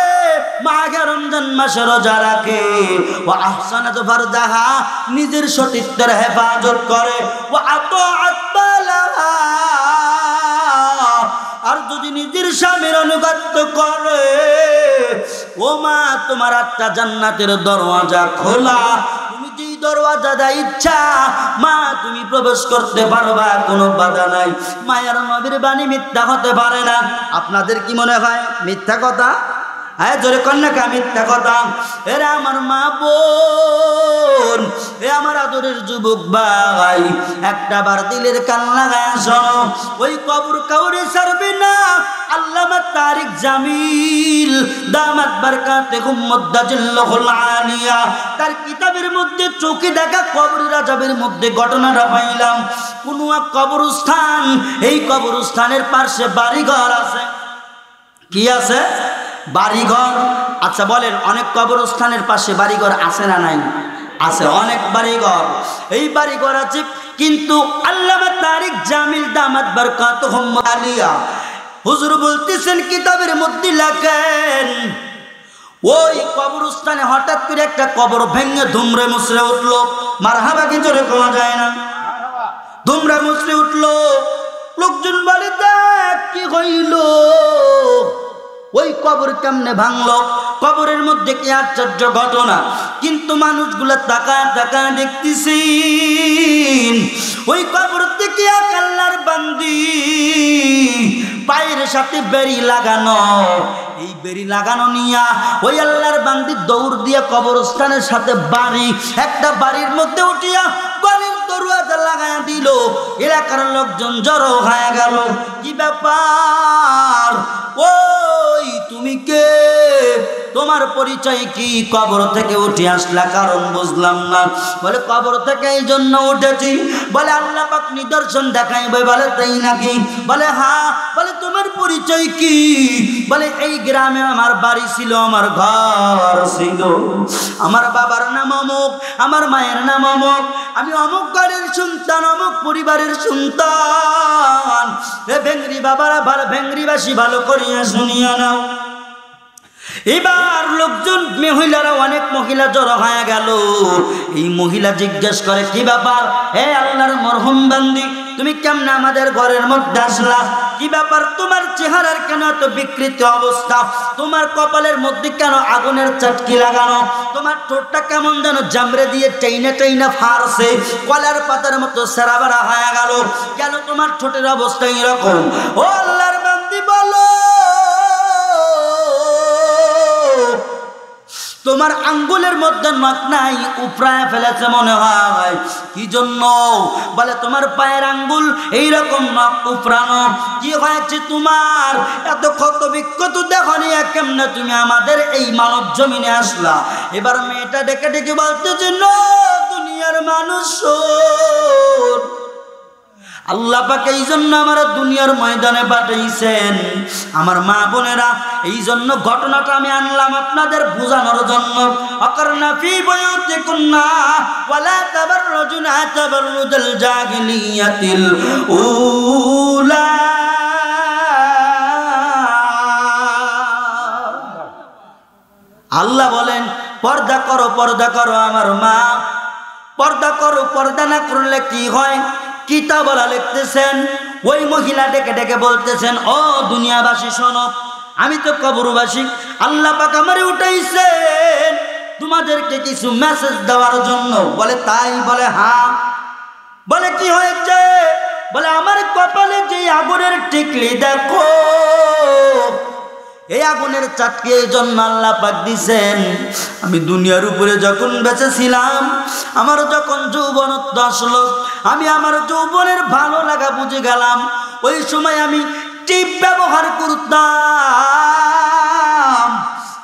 মাহে রমজান মাসে রোজা রাখে, ওয়া আহসানাত ফারজাহা, নিজের সতীত্বের হেফাজত করে, ওয়া আতাআত বালাহা, আর যদি নিজের স্বামীর অনুগত্য করে, ও মা তোমার 8টা জান্নাতের দরওয়াজা খোলা, তুমি যেই দরওয়াজা দা ইচ্ছা মা তুমি প্রবেশ করতে পারবা, কোনো বাধা নাই। মায়ের নবীর বাণী মিথ্যা হতে পারে না। আপনাদের কি মনে হয় মিথ্যা কথা? হ্যাঁ জোরে কন্যাকা মিথ্যা কথা। এরা আমার মা বোন, এ আমার আদরের যুবক ভাই, একটা বার দিলের কান লাগায় শোনো, ওই কবর কাউরে ছাড়বে না। আল্লামা তারিক জামিল দামাত বারকাতুহুম মুদ্দাজিল্লাহুল আলিয়া, তার কিতাবের মধ্যে চোখে দেখা কবরের আযাবের মধ্যে ঘটনাটা পাইলাম। কোন এক কবরস্থান, এই কবরস্থানের পাশে বাড়িঘর আছে। কি আছে? বাড়িঘর। আচ্ছা বলেন, অনেক কবরস্থানের পাশে বাড়িঘর আছে না নাই? আছে, অনেক বাড়িঘর। এই বাড়িঘর আছে, কিন্তু আল্লামা তারিক জামিল দামাত বারকাতুহুম আলিয়া হুজুর বলতেছেন কিতাবের মধ্যে লেখেন ওই কবরস্থানে হঠাৎ করে একটা কবর ভেঙে ধুমরে মুছড়ে উঠলো। মারহাবা কি জোরে কোয়া যায় না? ধুমরে মুছড়ে উঠলো। লোকজন বলে দেখ কি হইল, ওই কবর কেমনে ভাঙলো, কবরের মধ্যে কি আশ্চর্য ঘটনা। কিন্তু মানুষগুলা তাকায় তাকায় দেখতেছি ওই কবর থেকে এক আল্লাহর বান্দি পায়ের সাথে বেড়ি লাগানো, এই বেড়ি লাগানো নিয়া ওই আল্লাহর বান্দি দৌড় দিয়া কবরস্থানের সাথে বাড়ি, একটা বাড়ির মধ্যে উঠিয়া বাড়ির দরওয়াজা লাগায়া দিল। এলাকার লোকজন জড়ো হয়ে গেল। কি ব্যাপার, ওই তুমি কে, তোমার পরিচয় কি, কবর থেকে উঠে আসলা? কারণ বুঝলাম না। বলে কবর থেকে এই জন্য উঠেছি। বলে আল্লাহ পাক নিদর্শন দেখাইবে। বলে তাই নাকি? বলে হ্যাঁ। বলে তোমার পরিচয় কি? বলে এই গ্রামে আমার বাড়ি ছিল, আমার ঘর ছিল, আমার বাবার নাম অমুক, আমার মায়ের নাম অমুক, আমি অমুক ঘরের সন্তান, অমুক পরিবারের সন্তান। এ ভেঙ্গরি বাবারা ভালো, ভেঙ্গরিবাসী ভালো করিয়া শুনিয়া নাও। এবার লোকজন, মহিলারা, অনেক মহিলা জড়ো হয়ে গেল। এই মহিলা জিজ্ঞেস করে কি ব্যাপার, হে আল্লাহর মরহুম বান্দি, তুমি কেমনে আমাদের ঘরের মধ্যে আসলা? কি ব্যাপার, তোমার চেহারার কেন এত বিকৃত অবস্থা? তোমার কপালের মধ্যে কেন আগুনের চাটকি লাগানো? তোমার ঠোঁটটা কেমন যেন জামরে দিয়ে টেইনা টেইনা ফারছে, কলার পাতার মতো সেরাবেরা হয়ে গেল। কেন তোমার ঠোঁটের অবস্থা এরকম? ও আল্লাহর বান্দি বলো, তোমার আঙ্গুলের মধ্যে নখ নাই, উপড়ায় ফেলেছে মনে হয়। কি জন্য? বলে তোমার পায়ের আঙ্গুল এইরকম নখ উপড়ানো। কি হয়েছে তোমার? এত ক্ষত বিক্ষত দেখো নি, কেমনে তুমি আমাদের এই মানব জমিনে আসলা? এবার মেয়েটা ডেকে ডেকে বলতেছে, না দুনিয়ার মানুষ, আল্লাহ পাক এই জন্য আমার দুনিয়ার ময়দানে পাঠাইছেন। আমার মা বোনেরা, এই জন্য ঘটনাটা আমি আনলাম আপনাদের বোঝানোর জন্য। অকরনা ফি বুয়ুতিকুন্না ওয়ালা তাবাররুজনা তাবাররুজাল জাহিলিয়াতিল উলা। আল্লাহ বলেন পর্দা করো, পর্দা করো আমার মা, পর্দা করো। পর্দা না করলে কি হয়? কিতাব বলা লিখতেছেন, ওই মহিলা ডেকে ডেকে বলতেছেন, ও দুনিয়াবাসী শোনো, আমি তো কবরবাসী, আল্লাহ পাক আমারে উঠাইছেন তোমাদেরকে কিছু মেসেজ দেওয়ার জন্য। বলে তাই? বলে হ্যাঁ। বলে কি হয়েছে? বলে আমার কপালে যে আগুনের টিকলি দেখো, এই আগুনের চাটকে এই জন্য আল্লাহ পাক দিছেন। আমি দুনিয়ার উপরে যখন বেঁচে ছিলাম, আমার যখন যৌবনত্ব আসলো, আমি আমার যৌবনের ভালো লাগা বুঝে গেলাম। ওই সময় আমি টিপ ব্যবহার করতাম।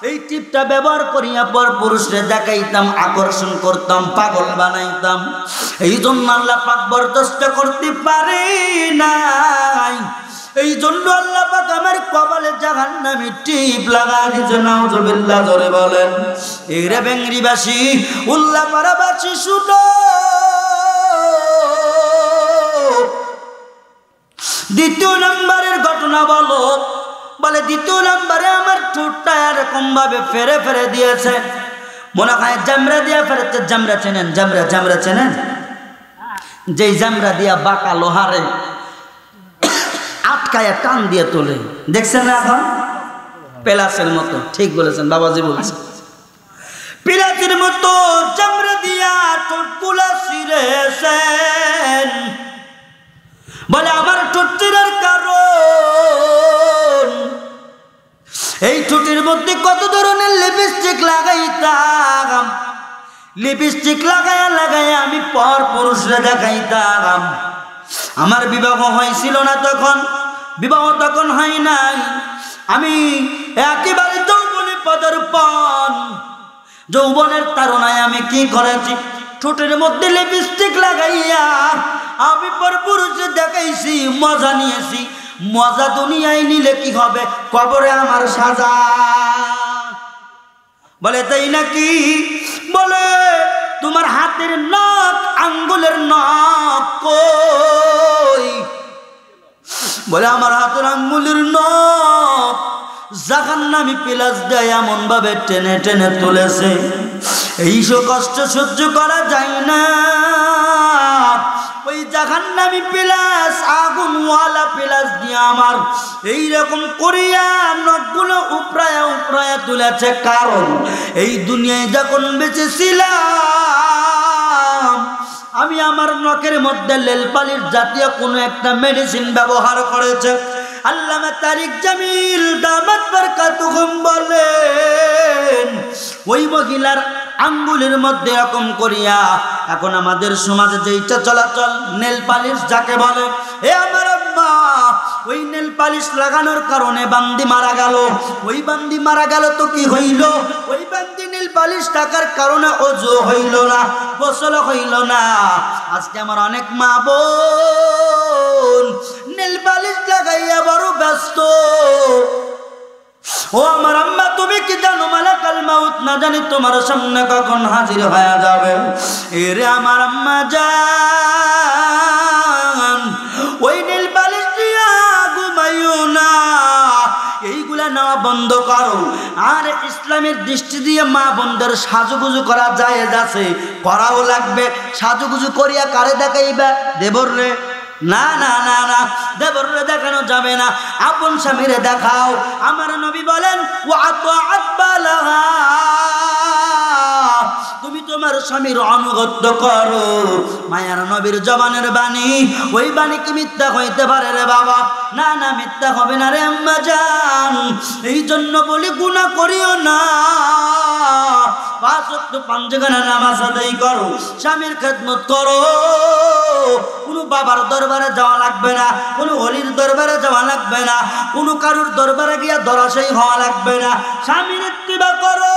এই টিপটা ব্যবহার করিয়া পর পুরুষরে দেখাইতাম, আকর্ষণ করতাম, পাগল বানাইতাম। এই জন্য আল্লাহ পাক বরদাস্ত করতে পারে নাই। এই জন্য আল্লাহ পাক আমার কপালে জাহান্নামী টিপ লাগায় দিয়েছে। নাউযুবিল্লাহ, জোরে বলেন। এই রে বেঙ্গরিবাসী, উল্লাপাড়াবাসী শুনো, দ্বিতীয় নম্বরের ঘটনা বলো। বলে দ্বিতীয় নম্বরে আমার ঠোঁটটা এরকম ভাবে ফেরে ফেরে দিয়েছে, মনে হয় জামরা দিয়া ফেরেছে। জামরা চেনেন? জামরা, জামরা চেনেন? যেই জামরা দিয়া বাঁকা লোহারে আটকায়া টান দিয়ে তোলে, দেখছেন না? এখন পেলাসের মতো। ঠিক বলেছেন বাবাজি, বলছেন পিলাচের মতো জামরা দিয়া ঠোঁটগুলা ছিঁড়েছেন। বলে আমার ঠোঁট চিরার কারণ, এই ঠোঁটের মধ্যে কত ধরনের লিপস্টিক লাগাইতাম, লিপস্টিক লাগাইয়া লাগাইয়া আমি পর পুরুষরা দেখাইতাম। আমার বিবাহ হয়েছিল না তখন, বিবাহ তখন হয় নাই। আমি একেবারে যৌবনে পদার্পণ, যৌবনের তারুণায় আমি কি করেছি? ঠোঁটের মধ্যে লিপস্টিক লাগাইয়া আমি পর পুরুষে দেখাইছি, মজা নিয়েছি। মজা দুনিয়ায় নিলে কি হবে? কবরে আমার সাজা। বলে তাই নাকি? বলে তোমার হাতের নখ, আঙ্গুলের নখ কই? বলে আমার হাতের আঙ্গুলের নখ জাহান্নামী পিলাস দেয় এমন ভাবে টেনে টেনে তুলেছে, এইসব কষ্ট সহ্য করা যায় না। ওই জাহান্নামী পিলাস, আগুনওয়ালা পিলাস দিয়ে আমার এইরকম করিয়া নখগুলো উপরায়া উপরায়া তুলেছে। কারণ এই দুনিয়ায় যখন বেঁচে ছিলাম আমি আমার নখের মধ্যে লেল পালিশ জাতীয় কোনো একটা মেডিসিন ব্যবহার করেছে। আল্লামা তারিক জামিল দামাত বরকাতুহুম বলেন ওই মহিলার আঙ্গুলের মধ্যে এরকম করিয়া এখন আমাদের সমাজে যেইটা চলাচল নেল পালিশ যাকে বলে, এ আমার আম্মা ওই নেল পালিশ লাগানোর কারণে বান্দি মারা গেল। ওই বান্দি মারা গেল তো কি হইল? ওই বান্দি নেল পালিশ থাকার কারণে ওযু হইল না, গোসল হইল না। আজকে আমার অনেক মা বোন নেল পালিশ লাগাইয়া বড় ব্যস্ত। ও আমার আম্মা তুমি কি জানো মালাকাল মাউত না জানি তোমার সামনে কখন হাজির হয়ে যাবে। এরে আমার আম্মা জান ওই নীল পালিশ দিয়া ঘুমাইও না, এইগুলা নেওয়া বন্ধ করো। আর ইসলামের দৃষ্টি দিয়ে মা বোনদের সাজুগুজু করা জায়েজ আছে, করাও লাগবে। সাজুগুজু করিয়া কারে দেখাইবা? দেবর রে? না না না না, দেবরে দেখানো যাবে না, আপন স্বামীরে দেখাও। আমার নবী বলেন ওয়াতাআত বালাহা, তুমি তোমার স্বামীর অনুগত্য করো। মায়ার নবীর জবানের বাণী, ওই বাণী কি মিথ্যা হইতে পারে রে বাবা? না না, মিথ্যা হবে না রে আম্মা জান। এই জন্য বলি গুনাহ করিও না, 5 ওয়াক্ত 5 জায়গায় নামাজ আদায় করো, স্বামীর খেদমত করো। কোনো বাবার দরবারে যাওয়া লাগবে না, কোনো ওলির দরবারে যাওয়া লাগবে না, কোনো কারুর দরবারে গিয়া ধরাশায়ী হওয়া লাগবে না। স্বামীর ইত্তিবা করো,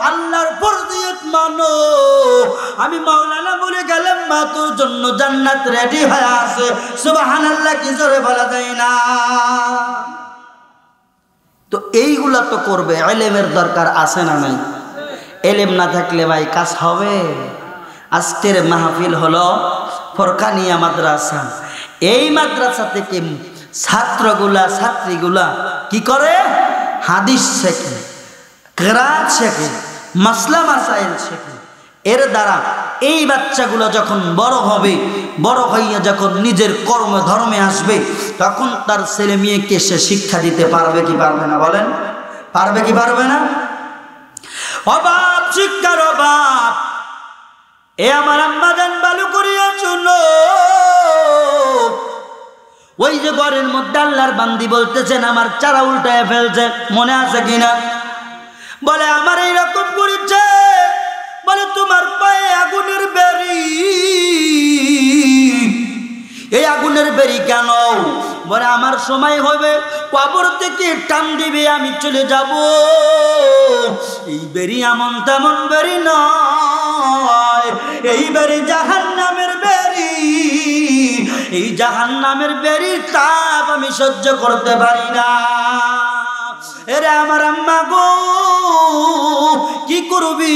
আল্লাহর ফরজিয়ত মানো। আমি মাওলানা বলে গেলাম মা তোর জন্য জান্নাত রেডি হয়ে আছে। সুবহানাল্লাহ কি জোরে বলা যায় না? তো এইগুলা তো করবে, ইলমের দরকার আছে না নাই? ইলম না থাকলে ভাই কাজ হবে? আজকের মাহফিল হলো ফরকানিয়া মাদ্রাসা। এই মাদ্রাসা থেকে ছাত্রগুলা ছাত্রীগুলা কি করে? হাদিস শেখে, কিরাত শেখে, মাসলা মাসাইল শেখে। এর দ্বারা এই বাচ্চাগুলো যখন বড় হবে, বড় হইয়া যখন নিজের কর্ম ধর্মে আসবে, তখন তার ছেলে মেয়েকে সে শিক্ষা দিতে পারবে কি পারবে না? বলেন, পারবে কি পারবে না? অভাব, শিক্ষার অভাব। এ আমার আম্মা জান ভালো করিয়া শুনো, ওই যে ঘরের মধ্যে আল্লাহর বান্দি বলতেছেন আমার চারা উল্টায় ফেলছে, মনে আছে কিনা? বলে আমার এইরকম করেছে, বলে তোমার পায়ে আগুনের বেরি। এই আগুনের বেরি কেন? বলে আমার সময় হবে, কবর থেকে টান দিবে, আমি চলে যাব। এই বেরি এমন তেমন বেরি নয়, এই বেরি জাহান্নামের বেরি। এই জাহান্নামের বেরির তাপ আমি সহ্য করতে পারি না। এরে আমার আম্মা গো, কি করবি,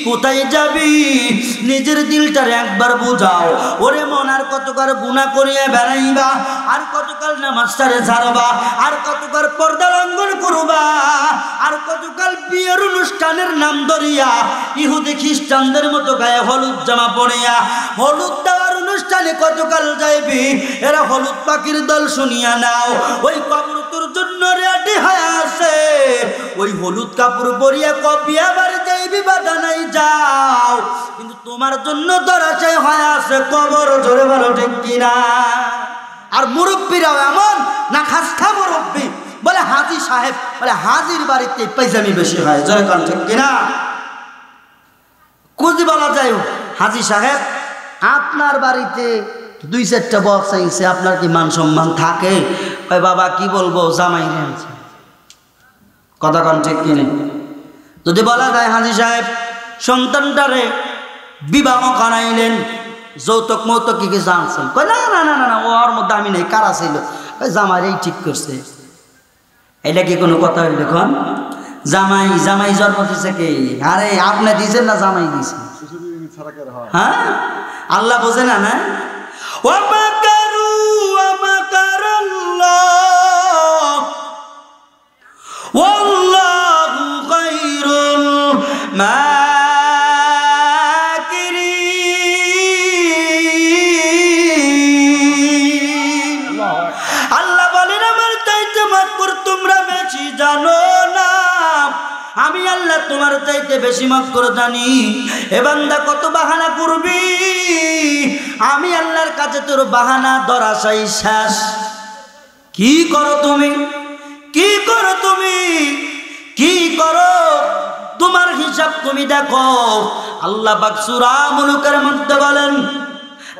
কোথায় যাবি? নিজের দিলটার একবার বুঝাও। ওরে মন, আর কতকাল গুনাহ করিয়া বেড়াইবা, আর কতকাল নামাজ ছাড়ে ছাড়বা, আর কতকাল পর্দা লঙ্ঘন করবা, আর কতকাল বিয়ের অনুষ্ঠানের নাম ধরিয়া ইহুদি খ্রিস্টানদের মতো গায়ে হলুদ জামা পরিয়া হলুদ দেওয়ার অনুষ্ঠানে কতকাল যাইবি? এরা হলুদ পাখির দল, শুনিয়া নাও। ওই কবর তোর জন্য রেডি হয়ে আছে, ওই হলুদ কাপড় পরিয়া কপিয়া বাড়ি যাইবি, বাধা নাই, যাও। কিন্তু তোমার জন্য ধরাশায়ী হয়ে আছে কবর। জোরে বলো ঠিক কিনা? আর মুরব্বীরাও এমন না, খাসখা মুরব্বী বলে হাজি সাহেব, বলে হাজির বাড়িতে পাইজামি বেশি হয়। জোরে বলো ঠিক কিনা? কুজি বলা যায়, হাজি সাহেব আপনার বাড়িতে 2-4টা বক্স আইছে, আপনার কি মান সম্মান থাকে? ওই বাবা কি বলবো, জামাই নিয়েছে। কথা কন ঠিক কিনে? যদি বলা যায় হাজি সাহেব সন্তানটারে বিবাহ করাইলেন, যৌতুক মৌতুক কি জানছেন? কই না না না না, ওর মধ্যে আমি নেই, কারা ছিল? ওই জামাই এই ঠিক করছে। এটা কি কোনো কথা হইল? দেখুন, জামাই জামাই জন্ম দিছে কে? আরে আপনি দিয়েছেন না জামাই দিয়েছেন? হ্যাঁ, আল্লাহ বোঝে না? না, ওয়া মাকারু ওয়া মাকারাল্লাহ তোমার চাইতে বেশি মাফ করে জানি। এ বান্দা কত বাহানা করবি, আমি আল্লাহর কাছে তোর বাহানা ধরাশাই শেষ। কি করো তুমি, কি করো তুমি, কি করো, তোমার হিসাব তুমি দেখো। আল্লাহ পাক সূরা মুলুকের মধ্যে বলেন,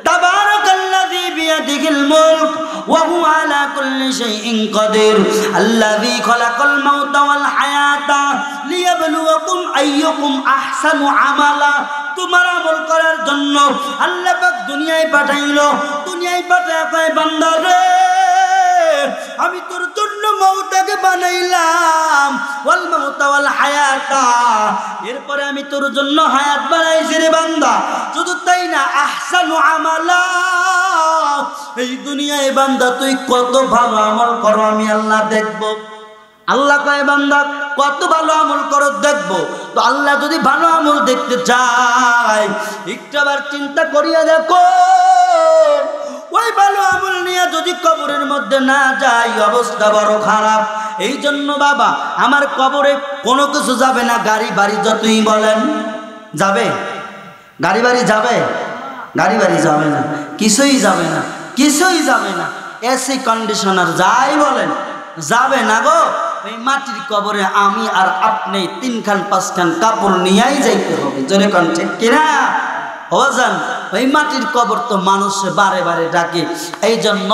তাবারাকাল্লাযী বিয়াদিহিল মুলক ওয়া হুয়া আলা কুল্লি শাইইন কাদির আল্লাযী খালাকাল মাউতা ওয়াল হায়াতা লিয়াবলুয়াকুম আইয়ুকুম আহসানু আমালা। তোমার আমল করার জন্য আল্লাহ পাক দুনিয়ায় পাঠাইলো। দুনিয়ায় পাঠায় কয় বান্দা রে, আমি তোর জন্য মওতাকে বানাইলাম, ওয়াল মাউতা ওয়াল হায়াতা, এরপরে আমি তোর জন্য হায়াত বানাইছি রে বান্দা। শুধু তাই না, আহসানু আমালা, এই দুনিয়ায় বান্দা তুই কত ভালো আমল করো আমি আল্লাহ দেখব। আল্লাহ কয় বান্দা কত ভালো আমল করো দেখব। তো আল্লাহ যদি ভালো আমল দেখতে চায় একটু আবার চিন্তা করিয়া দেখো, ওই ভালো আমল নিয়ে যদি কবরের মধ্যে না যাই অবস্থা বড় খারাপ। এই জন্য বাবা আমার কবরে কোনো কিছু যাবে না, গাড়ি বাড়ি যতই বলেন যাবে, গাড়ি বাড়ি যাবে, গাড়ি বাড়ি যাবে না, কিছুই যাবে না, কিছুই যাবে না। এসি কন্ডিশনার যাই বলেন যাবে না গো। এই মাটির কবরে আমি আর আপনি 3 খান 5 খান কাপড় নিয়েই যাইতে হবে, জোরে কোন ঠিক কিনা? ওজান ওই মাটির কবর তো মানুষে বারে বারে ডাকে। এই জন্য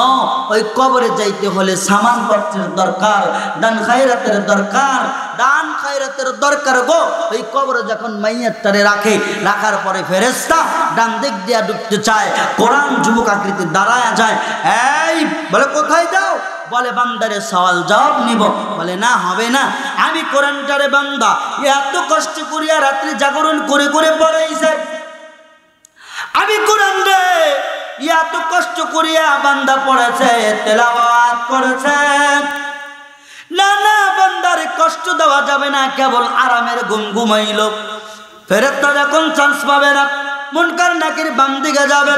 ওই কবরে যাইতে হলে সামানপত্রের দরকার, দান খায়রাতের দরকার, দান খায়রাতের দরকার গো। ওই কবরে যখন মাইয়াতটারে রাখে, রাখার পরে ফেরেশতা ডান দিক দিয়া ঢুকতে চায়, কোরআন যুবক আকৃতি দাঁড়ায়া যায়। এই বলে কোথায় যাও? বলে বান্দারে সওয়াল জবাব নিব। বলে না হবে না, আমি কোরআনটারে বান্দা এত কষ্ট করিয়া রাত্রি জাগরণ করে করে পড়াইছে, আমি কোরআন রে এত কষ্ট করিয়া বান্দা পড়েছে, তেলাওয়াত করেছে। না না, বান্দারে কষ্ট দেওয়া যাবে না, কেবল আরামের ঘুম ঘুমাইল। ফেরেশতা যখন চান্স পাবে না, মুনকার নাকির বাম দিকে যাবে,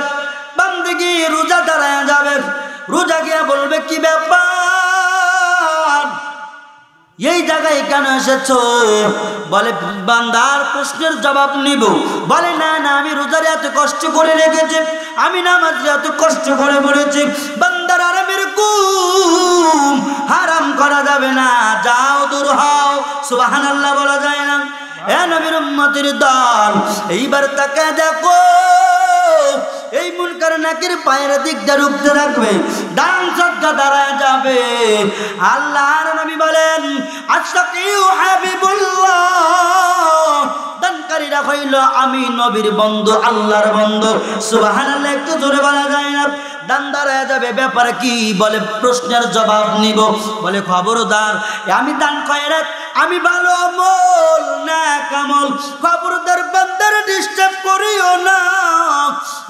বাম দিকে রোজা দাঁড়ায় যাবে, রোজা গিয়া বলবে কি ব্যাপার, এই জায়গায় কেন এসেছো? বলে বান্দার প্রশ্নের জবাব নিব। বলে না না, আমি রোজারে এত কষ্ট করে রেখেছি, আমি নামাজে এত কষ্ট করে পড়েছি, বান্দার আরামের ঘুম হারাম করা যাবে না, যাও দূর হও। সুবহানাল্লাহ বলা যায় না? এ নবীর উম্মতের দল, এইবার তাকে দেখো, এই মুনকার নাকির পায়ের দিকটা রুখতে রাখবে, ডান সজ্জা দাঁড়ায় যাবে। আল্লাহর নবী বলেন, আশতাকিউ হাবিবুল্লাহ, দানকারীরা হইল আমি নবীর বন্ধু, আল্লাহর বন্ধু। সুবহানাল্লাহ একটু জোরে বলা যায় না? ডান দাঁড়ায় যাবে, ব্যাপার কি? বলে প্রশ্নের জবাব নিব। বলে খবরদার, আমি দান খয়রাত, আমি ভালো আমল নেক আমল, খবরদার বান্দার ডিস্টার্ব করিও না।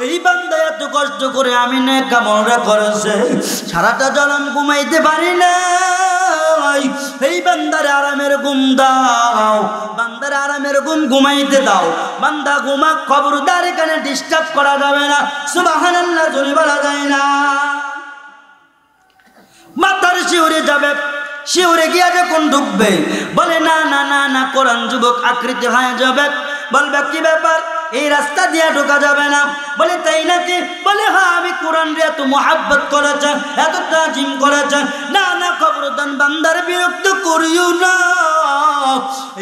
এই বান্দা এত কষ্ট করে আমি নেক আমলটা করেছে, সারাটা জনম ঘুমাইতে পারি না, এই বান্দার আরামের ঘুম দাও, বান্দার আরামের ঘুম ঘুমাইতে দাও। বান্দা ঘুমা, খবরদার এখানে ডিস্টার্ব করা যাবে না। সুবহানাল্লাহ জোরে বলা যায় না? মাথার শিউরে যাবে, শিউরে গিয়া যখন ঢুকবে, বলে না না না না, কোরআন যুবক আকৃতি হয়ে যাবে। বলবে কি ব্যাপার, এই রাস্তা দিয়া ঢোকা যাবে না। বলে তাই নাকি? বলে হ্যাঁ, আমি কোরআন রে এত মোহাব্বত করেছে, এত তাজিম করেছে। না না, খবরদার বান্দার বিরক্ত করিও না,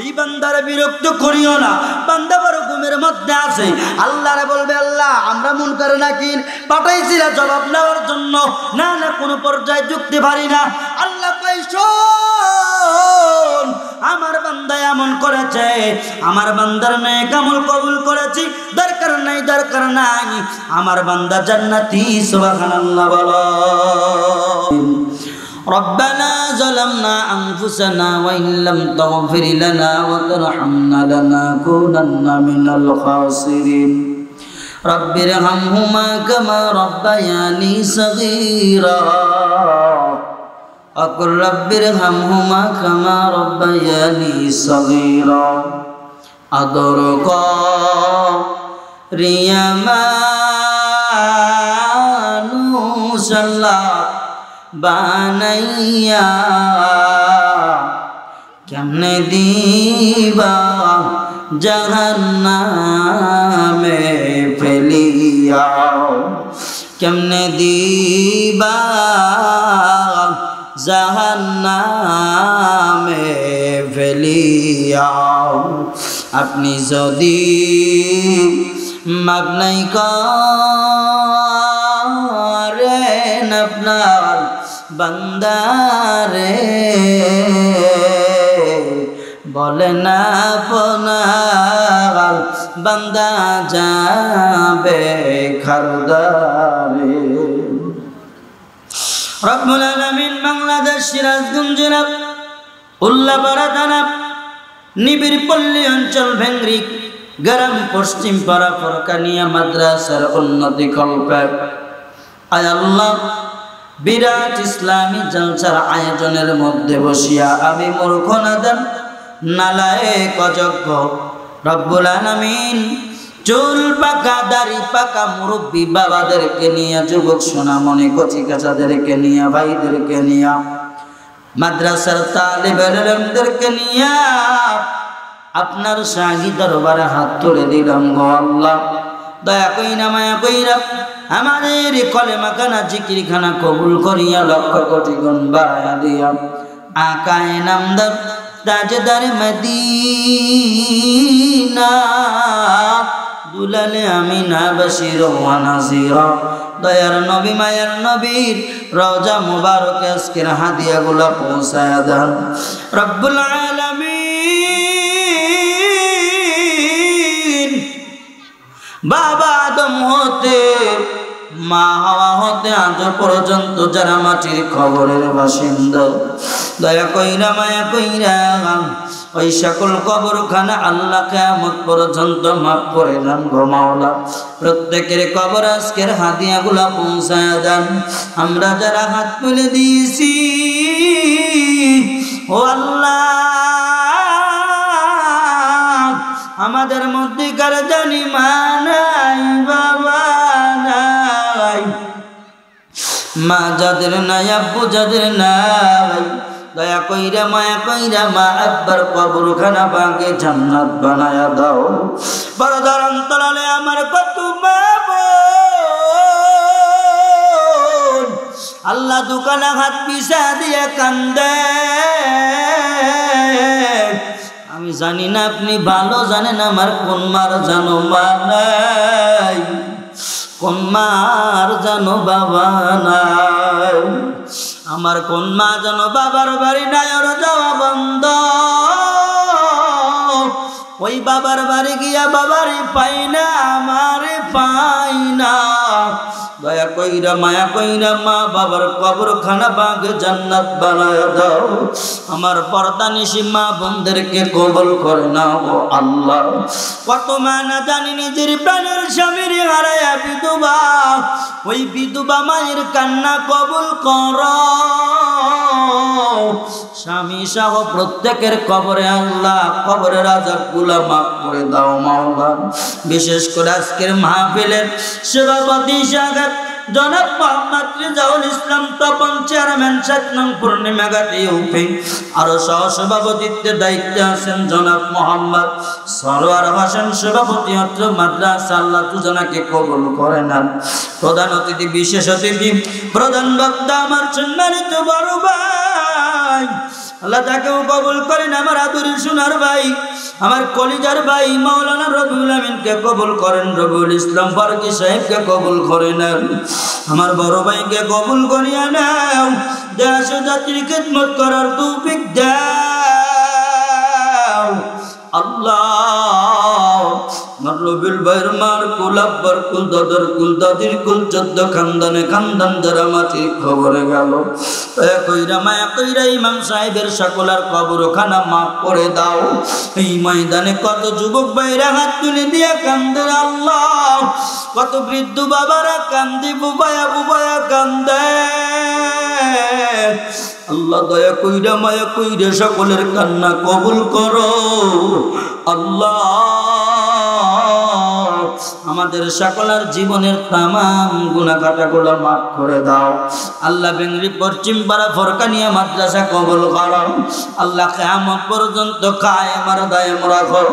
এই বান্দার বিরক্ত করিও না। বান্দা বড় ঘুমের মধ্যে আছে, আল্লাহরে বলবে আল্লাহ আমরা মুনকার নাকির পাঠাইছিলা জবাব নেওয়ার জন্য, না না কোনো পর্যায়ে ঢুকতে পারি না। আল্লাহ কইছো আমার বান্দা এমন করেছে, আমার বান্দার নেক আমল কবুল করেছি, দরকার নাই দরকার নাই, আমার বান্দা জান্নাতি। সুবহানাল্লাহ বলো। ربنا ظلمنا أنفسنا وإن لم تغفر لنا وترحمنا لنكونن من الخاسرين رب ارحمهما كما ربياني صغيرا أقل رب ارحمهما كما ربياني صغيرا أدرك ريمان الله বানাইয়া কেমনে দিবা জাহান্নামে ফেলিয়া, কেমনে দিবা জাহান্নামে ফেলিয়া। আপনি যদি মাপ নাই করেন আপনার বান্দারে, বলেন আপনার বান্দা যাবে খারদারে। রব্বুল আলামিন বাংলাদেশ সিরাজগঞ্জ জেলা উল্লাপাড়া থানা নিবিড় পল্লী অঞ্চল ভেংরি গ্রাম পশ্চিম পাড়া ফরকানিয়া মাদ্রাসার উন্নতি কল্পে আয় আল্লাহ বিরাট ইসলামী জলসার আয়োজনের মধ্যে বসিয়া আমি মূর্খ নাদান নালায়েক অযোগ্য রব্বুল আলামিন চুল পাকা দাড়ি পাকা মুরব্বী বাবাদেরকে নিয়ে, যুবক সোনামণি কচি কাচাদেরকে নিয়ে, ভাইদেরকে নিয়ে, মাদ্রাসার তালিবের ইলমদেরকে নিয়ে আপনার শাহী দরবারে হাত তুলে দিলাম গো আল্লাহ। দয়া কইরা মায়া কইরা আমাদের কলেমা খানা জিকির খানা কবুল করিয়া লক্ষ কোটি গুণ বাড়াইয়া দিয়া আকায়ে নামদার তাজদার মদিনা দুলালে আমিনা বাশির ওয়া নাযিরা, দয়ার নবী মায়ের নবীর রওজা মুবারকে আজকের হাদিয়াগুলো পৌঁছায়া দেন রব্বুল আলামিন। বাবা আদম হতে মা হাওয়া হতে আজ পর্যন্ত যারা মাটির কবরের বাসিন্দা, দয়া কইরা মায়া কইরা ওই সকল কবরখানা আল্লাহ কিয়ামত পর্যন্ত মাফ করে দেন গো মাওলা। প্রত্যেকের কবর আজকের হাদিয়াগুলা পৌঁছায়া দেন। আমরা যারা হাত তুলে দিয়েছি ও আল্লাহ, আমাদের মধ্যে কার জানি মা নাই, বাবা নাই, মা যাদের নাই, আব্বু যাদের নাই, দয়া কইরা মায়া কইরা মা আব্বার কবরখানা ভাঙে জান্নাত বানায়া দাও। পরদার অন্তরালে আমার কত মা বোন আল্লাহ দোকানে হাত পিছা দিয়ে কান্দে। আমি জানি না আপনি ভালো জানেন আমার কোন মার জানো মা নাই, কোন মার জানো বাবা নাই, আমার কোন মা জানো বাবার বাড়ি নাই, ওর যাওয়া বন্ধ। ওই বাবার বাড়ি গিয়া বাবারে পাই না, আমারে পাই না। দয়া কইরা মায়া কইরা মা বাবার কবরখানা বাগে জান্নাত বানায়া দাও। আমার পর্দানিশী মা বোনদেরকে কবুল করে নাও ও আল্লাহ। কত মা না জানি নিজের প্রাণের স্বামীর হারায়া বিধবা, ওই বিধবা মায়ের কান্না কবুল করো। স্বামী সহ প্রত্যেকের কবরে আল্লাহ কবরের আযাবগুলো মাফ করে দাও মাওলা। বিশেষ করে আজকের মাহফিলের সভাপতি সাহেব জনাব মোহাম্মদ রিজাউল ইসলাম তপন চেয়ারম্যান ৭ নং পূর্ণিমাঘাট ইউপি, আরো সহ সভাপতিত্বের দায়িত্বে আছেন জনাব মোহাম্মদ সরওয়ার হোসেন সভাপতি অত্র মাদ্রাসা, আল্লাহ দুজনাকে কবুল করে নেন। প্রধান অতিথি বিশেষ অতিথি প্রধান বক্তা আমার সম্মানিত বড় ভাই, আল্লাহ তাকেও কবুল করেন। আমার আদরের সোনার ভাই, আমার কলিজার ভাই মাওলানা রবিউল আমিনকে কবুল করেন, রবিউল ইসলাম ফারুকী সাহেবকে কবুল করে নেন। আমার বড় ভাইকে কবুল করিয়া নাও, দেশ ও জাতির খিদমত করার তৌফিক দাও আল্লাহ। রবিউল ভাইয়ের মার কুল, আব্বার কুল, দাদার কুল, দাদির কুল, 14 খানদানে খানদান যারা মাটির খবরে গেল, দয়া কইরা মায়া কইরা ইমাম সাহেবের সকলার কবরখানা মাফ করে দাও। এই ময়দানে কত যুবক ভাইরা হাত তুলে দিয়া কান্দে আল্লাহ, কত বৃদ্ধ বাবারা কান্দে, বুবায়া বুবায়া কান্দে আল্লাহ। দয়া কইরা মায়া কইরা সকলের কান্না কবুল করো আল্লাহ। আমাদের সকলের জীবনের তামাম গুনাহ কাটাগুলো মাফ করে দাও আল্লাহ। বেঙ্গলি পশ্চিম পাড়া ফরকানিয়া মাদ্রাসা কবুল করো আল্লাহ। কিয়ামত পর্যন্ত কায়েম আর দায়েম রাখো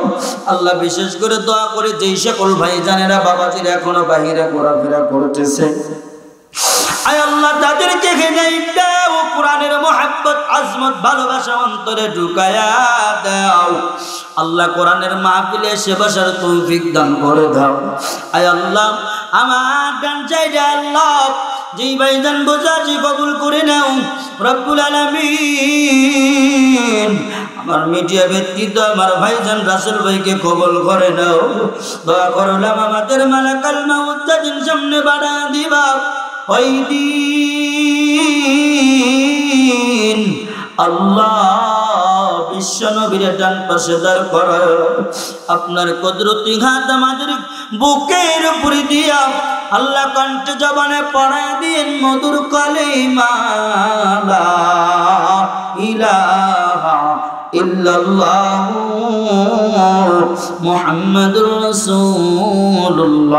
আল্লাহ। বিশেষ করে দোয়া করে যেই সকল ভাইজানেরা বাবাজিরা এখনো বাহিরে ঘোরাফেরা করতেছে, আয় আল্লাহ তাদেরকে হেদায়েত দাও, কোরআনের মুহাব্বত আজমত ভালোবাসা অন্তরে ঢুকায়া দাও আল্লাহ। কোরআনের মাহফিলে এসে বসার তৌফিক দান করে দাও আয় আল্লাহ। আমার ডান সাইডে আল্লাহ যেই ভাইজান বোঝাছি কবুল করে নাও রব্বুল আলামিন। আমার মিডিয়া ব্যক্তিত্ব আমার ভাইজান রাসেল ভাইকে কবুল করে নাও। দোয়া করলাম আমাদের মালাকাল মাউত যেদিন সামনে বাড়া দিবা ওই দিন আল্লাহ বিশ্ব নবীর ডান পাশে দাঁড় করা আপনার কুদরতি হাত আমাদের বুকের উপরে দিয়া আল্লাহ কণ্ঠে জবানে পড়ায় দিন মধুর কালিমা লা ইলাহা ইল্লাল্লাহু মুহাম্মাদুর রাসূলুল্লাহ।